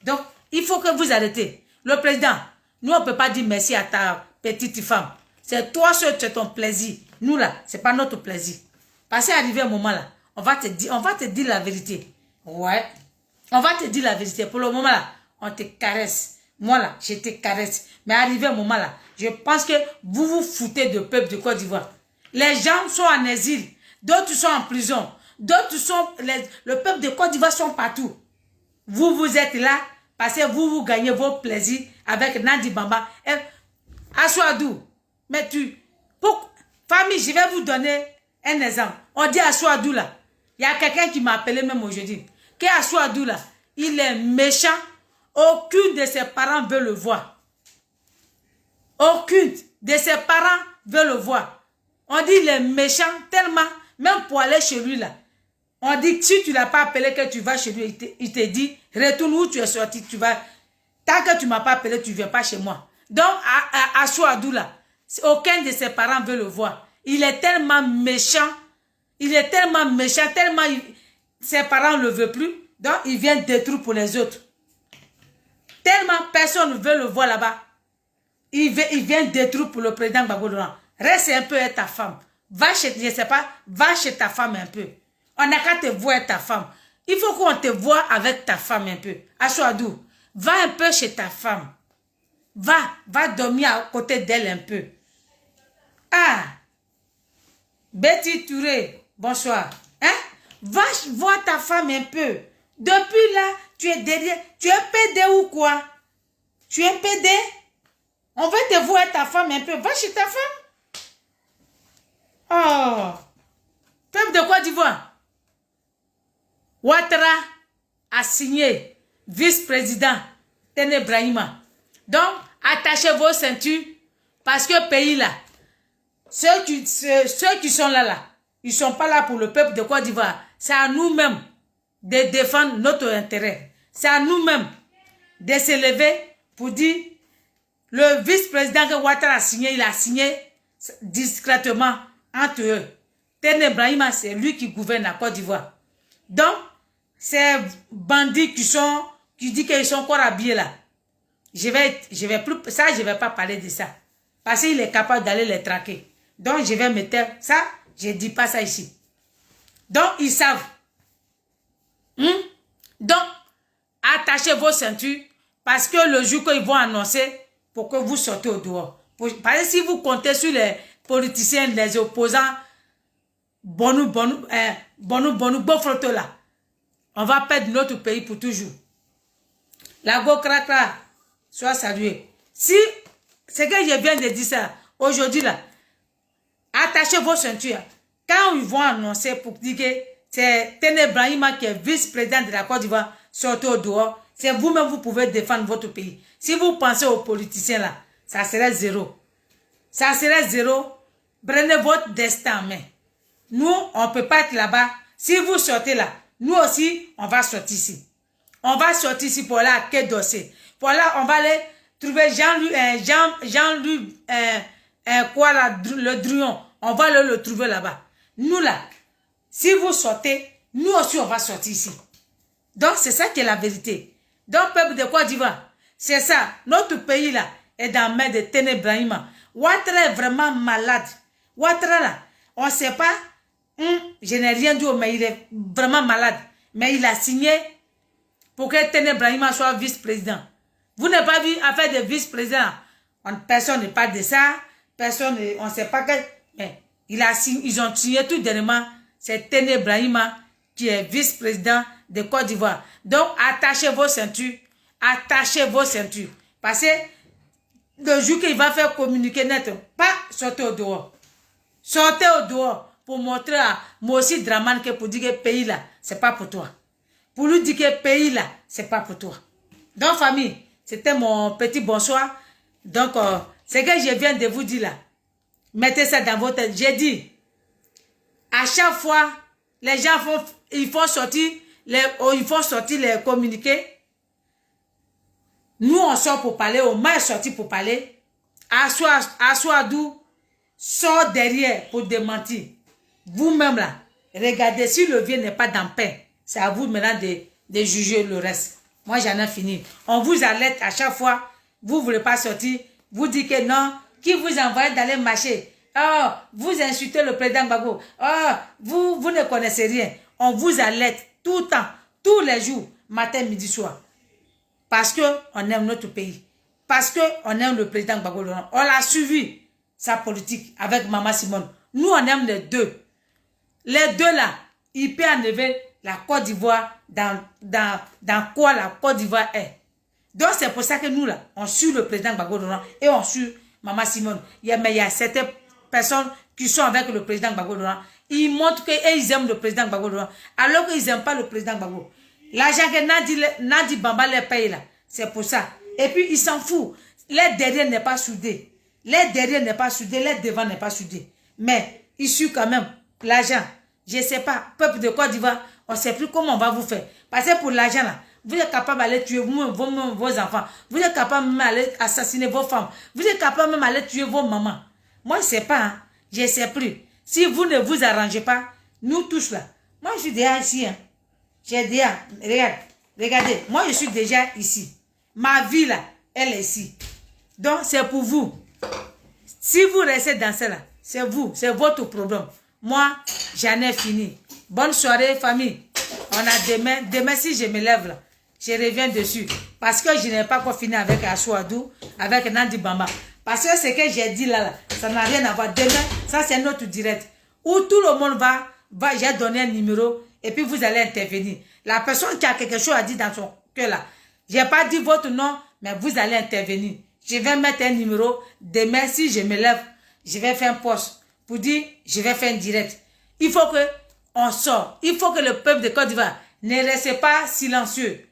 Donc, il faut que vous arrêtez. Le président, nous on ne peut pas dire merci à ta petite femme. C'est toi seul, c'est ton plaisir. Nous là, ce n'est pas notre plaisir. Parce qu'arrivé un moment là, on va te dire la vérité. Ouais. On va te dire la vérité. Pour le moment là, on te caresse. Moi là, je te caresse. Mais arrivé un moment là, je pense que vous vous foutez du peuple de Côte d'Ivoire. Les gens sont en exil. D'autres sont en prison. D'autres sont... Le peuple de Côte d'Ivoire sont partout. Vous êtes là parce que vous gagnez vos plaisirs avec Nadi Bamba. Assoadou. Mais famille, je vais vous donner un exemple. On dit Assoadou là. Il y a quelqu'un qui m'a appelé même aujourd'hui. Que Assoadou là, il est méchant. Aucun de ses parents veut le voir. Aucun de ses parents veut le voir. On dit il est méchant tellement, même pour aller chez lui là. On dit que si tu ne l'as pas appelé, que tu vas chez lui, il te dit, retourne où tu es sorti, tu vas. Tant que tu ne m'as pas appelé, tu ne viens pas chez moi. Donc, à Assoadou là, aucun de ses parents veut le voir. Il est tellement méchant. Il est tellement méchant, tellement ses parents ne le veulent plus. Donc, il vient détruire pour les autres. Tellement personne ne veut le voir là-bas. Il vient détruire pour le président Gbagbo Laurent. Reste un peu avec ta femme. Va chez, je sais pas, va chez ta femme un peu. On n'a qu'à te voir avec ta femme. Il faut qu'on te voie avec ta femme un peu. Assoadou, va un peu chez ta femme. Va dormir à côté d'elle un peu. Ah, Betty Touré, bonsoir. Hein? Va voir ta femme un peu. Depuis là, tu es derrière. Tu es PD ou quoi? Tu es PD? On veut te voir ta femme un peu. Va chez ta femme. Oh. Peuple de Côte d'Ivoire. Ouattara a signé vice-président Téné Brahima. Donc, attachez vos ceintures parce que le pays là, ceux qui sont là, ils ne sont pas là pour le peuple de Côte d'Ivoire. C'est à nous-mêmes de défendre notre intérêt. C'est à nous-mêmes de se lever pour dire le vice-président que Ouattara a signé, il a signé discrètement entre eux. Tene Brahima, c'est lui qui gouverne la Côte d'Ivoire. Donc, ces bandits qui disent qu'ils sont encore habillés là, je vais pas parler de ça. Parce qu'il est capable d'aller les traquer. Donc, je vais me taire. Ça, je ne dis pas ça ici. Donc, ils savent. Donc, attachez vos ceintures parce que le jour qu'ils vont annoncer pour que vous sortez au dehors. Parce que si vous comptez sur les politiciens, les opposants, Bonou, Bofroto là, on va perdre notre pays pour toujours. La Gokrakra, soit salué. Si, c'est que je viens de dire ça, aujourd'hui là, attachez vos ceintures. Quand ils vont annoncer pour dire que c'est Tene Brahima qui est vice-président de la Côte d'Ivoire, sortez au dehors, c'est vous-même vous pouvez défendre votre pays. Si vous pensez aux politiciens là, ça serait zéro. Ça serait zéro. Prenez votre destin en main. Nous, on ne peut pas être là-bas. Si vous sortez là, nous aussi, on va sortir ici. On va sortir ici pour aller à Quai d'Orsay. Pour là, on va aller trouver Jean-Louis, le Druon. On va aller le trouver là-bas. Nous là, si vous sortez, nous aussi, on va sortir ici. Donc, c'est ça qui est la vérité. Donc, peuple de Côte d'Ivoire, c'est ça. Notre pays là est dans la main de Tene Brahima. Ouattara est vraiment malade. Ouattara là, on ne sait pas. Je n'ai rien dit, mais il est vraiment malade. Mais il a signé pour que Tene Brahima soit vice-président. Vous n'avez pas vu affaire de vice-président. Personne ne parle de ça. Personne, on ne sait pas que. Mais ils ont signé tout dernièrement. C'est Tene Brahima qui est vice-président de Côte d'Ivoire. Donc, attachez vos ceintures. Attachez vos ceintures. Parce que le jour qu'il va faire communiquer net, pas sortez au dehors. Sortez au dehors pour montrer à moi aussi Draman que pour dire que le pays là, c'est pas pour toi. Pour lui dire que le pays là, c'est pas pour toi. Donc, famille, c'était mon petit bonsoir. Donc, ce que je viens de vous dire là, mettez ça dans votre tête. J'ai dit, à chaque fois, les gens font sortir les communiqués. Nous, on sort pour parler. Oma est sorti pour parler. Assoadou sort derrière pour démentir. Vous-même là, regardez, si le vieux n'est pas dans paix, c'est à vous maintenant de juger le reste. Moi, j'en ai fini. On vous alerte à chaque fois. Vous ne voulez pas sortir. Vous dites que non. Qui vous envoie d'aller marcher? Oh, vous insultez le président Gbagbo. Oh, vous ne connaissez rien. On vous alerte tout le temps, tous les jours, matin, midi, soir. Parce qu'on aime notre pays. Parce qu'on aime le président Gbagbo. On l'a suivi, sa politique, avec Maman Simone. Nous, on aime les deux. Les deux là, ils peuvent enlever la Côte d'Ivoire dans quoi la Côte d'Ivoire est. Donc, c'est pour ça que nous là, on suit le président Gbagbo et on suit Maman Simone. Mais il y a certaines personnes qui sont avec le président Gbagbo. Ils montrent qu'ils aiment le président Gbagbo alors qu'ils n'aiment pas le président Gbagbo. L'argent que Nadi Bamba les paye là, c'est pour ça. Et puis, ils s'en foutent. Les derrière n'est pas soudé. Les derrière n'est pas soudé, les devant n'est pas soudé. Mais, ils suivent quand même l'argent. Je ne sais pas, peuple de Côte d'Ivoire, on ne sait plus comment on va vous faire. Parce que pour l'argent là, vous êtes capable d'aller tuer vos enfants. Vous êtes capable même d'aller assassiner vos femmes. Vous êtes capable même d'aller tuer vos mamans. Moi, je ne sais pas. Hein. Je ne sais plus. Si vous ne vous arrangez pas, nous tous là. Moi, je suis déjà ici. Hein. J'ai déjà, regardez, moi, je suis déjà ici. Ma vie là, elle est ici. Donc, c'est pour vous. Si vous restez dans ça là, c'est vous, c'est votre problème. Moi, j'en ai fini. Bonne soirée, famille. On a demain. Demain, si je me lève là, je reviens dessus. Parce que je n'ai pas encore fini avec Assoadou, avec Nandi Bamba. Parce que ce que j'ai dit là, ça n'a rien à voir. Demain, ça c'est notre direct. Où tout le monde va j'ai donné un numéro et puis vous allez intervenir. La personne qui a quelque chose à dire dans son cœur là, je n'ai pas dit votre nom, mais vous allez intervenir. Je vais mettre un numéro. Demain, si je me lève, je vais faire un post pour dire, je vais faire un direct. Il faut que on sort. Il faut que le peuple de Côte d'Ivoire ne reste pas silencieux.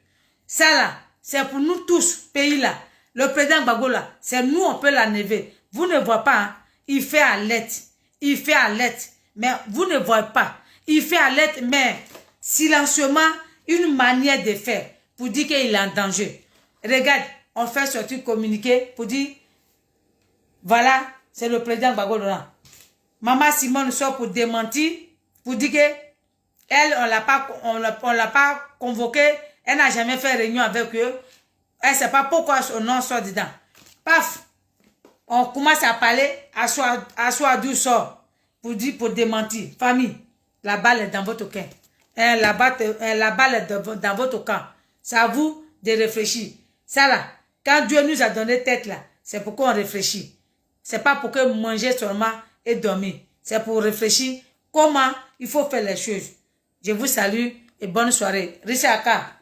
Ça là, c'est pour nous tous, pays là. Le président Gbagbo là, c'est nous, on peut l'enlever. Vous ne voyez pas, hein? Il fait alerte. Il fait alerte. Mais vous ne voyez pas. Il fait alerte, mais silencieusement, une manière de faire pour dire qu'il est en danger. Regarde, on fait sortir communiqué pour dire, voilà, c'est le président Gbagbo là. Maman Simone sort pour démentir, pour dire que elle, on l'a pas convoquée, elle n'a jamais fait réunion avec eux. Elle ne sait pas pourquoi son nom sort dedans. Paf! On commence à parler, Aswadou sort pour dire, pour démentir. Famille, la balle est dans votre camp. La balle est dans votre camp. C'est à vous de réfléchir. Ça là, quand Dieu nous a donné tête là, c'est pour qu'on réfléchit. C'est pas pour que manger seulement et dormir. C'est pour réfléchir comment il faut faire les choses. Je vous salue et bonne soirée. Richaka,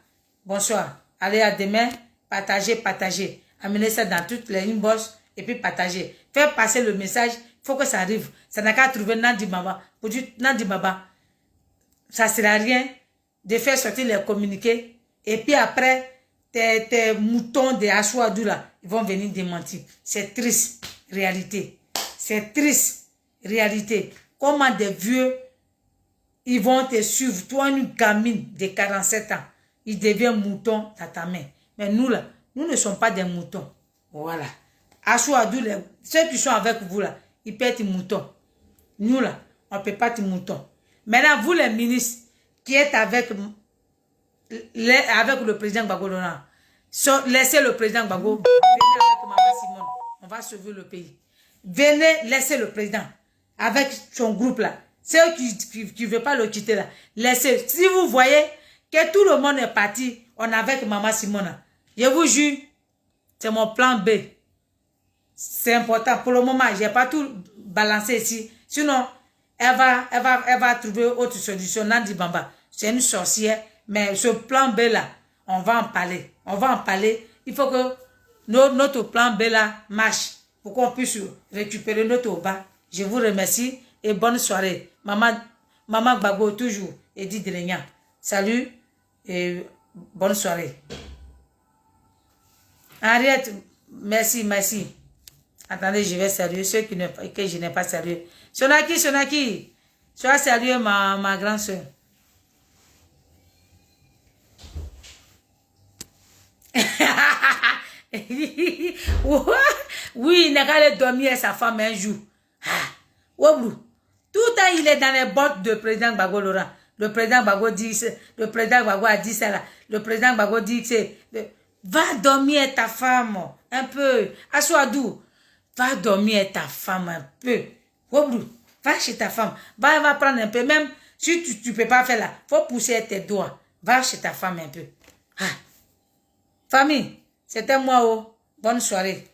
bonsoir. Allez, à demain. Partagez. Amenez ça dans toutes les inbox et puis partagez. Faites passer le message. Il faut que ça arrive. Ça n'a qu'à trouver Nandi Baba. Pour dire Nandi Baba, ça ne sert à rien de faire sortir les communiqués. Et puis après, tes moutons de Aswadou là, ils vont venir démentir. C'est triste, réalité. C'est triste, réalité. Comment des vieux, ils vont te suivre. Toi, une gamine de 47 ans, il devient mouton dans ta main. Mais nous là, nous ne sommes pas des moutons. Voilà. Aswadou, ceux qui sont avec vous là, ils peuvent être moutons. Nous là, on ne peut pas être moutons. Maintenant, vous les ministres qui êtes avec le président Gbagbo, laissez le président Gbagbo. Venez avec Maman Simone. On va sauver le pays. Venez, laissez le président avec son groupe là. Ceux qui ne veulent pas le quitter là, laissez. Si vous voyez que tout le monde est parti, on est avec Maman Simone. Je vous jure, c'est mon plan B. C'est important. Pour le moment, je n'ai pas tout balancé ici. Sinon, elle va trouver autre solution. Nandi Bamba, c'est une sorcière. Mais ce plan B là, on va en parler. On va en parler. Il faut que notre plan B là marche pour qu'on puisse récupérer notre bas. Je vous remercie et bonne soirée. Maman Gbagbo toujours. Edith Delenya. Salut et bonne soirée. Henriette, merci. Attendez, je vais saluer ceux que je n'ai pas salué. Sonaki, sois sérieux, ma grande soeur. Oui, il n'a qu'à aller dormir avec sa femme un jour. Tout le temps, il est dans les bottes de président Gbagbo Laurent. Le président Gbagbo dit, le président Gbagbo a dit ça là. Le président Gbagbo dit que c'est... Va dormir avec ta femme un peu. Aswadou, va dormir avec ta femme un peu. Va chez ta femme. Va prendre un peu. Même si tu ne peux pas faire là, il faut pousser tes doigts. Va chez ta femme un peu. Famille, c'était moi. Bonne soirée.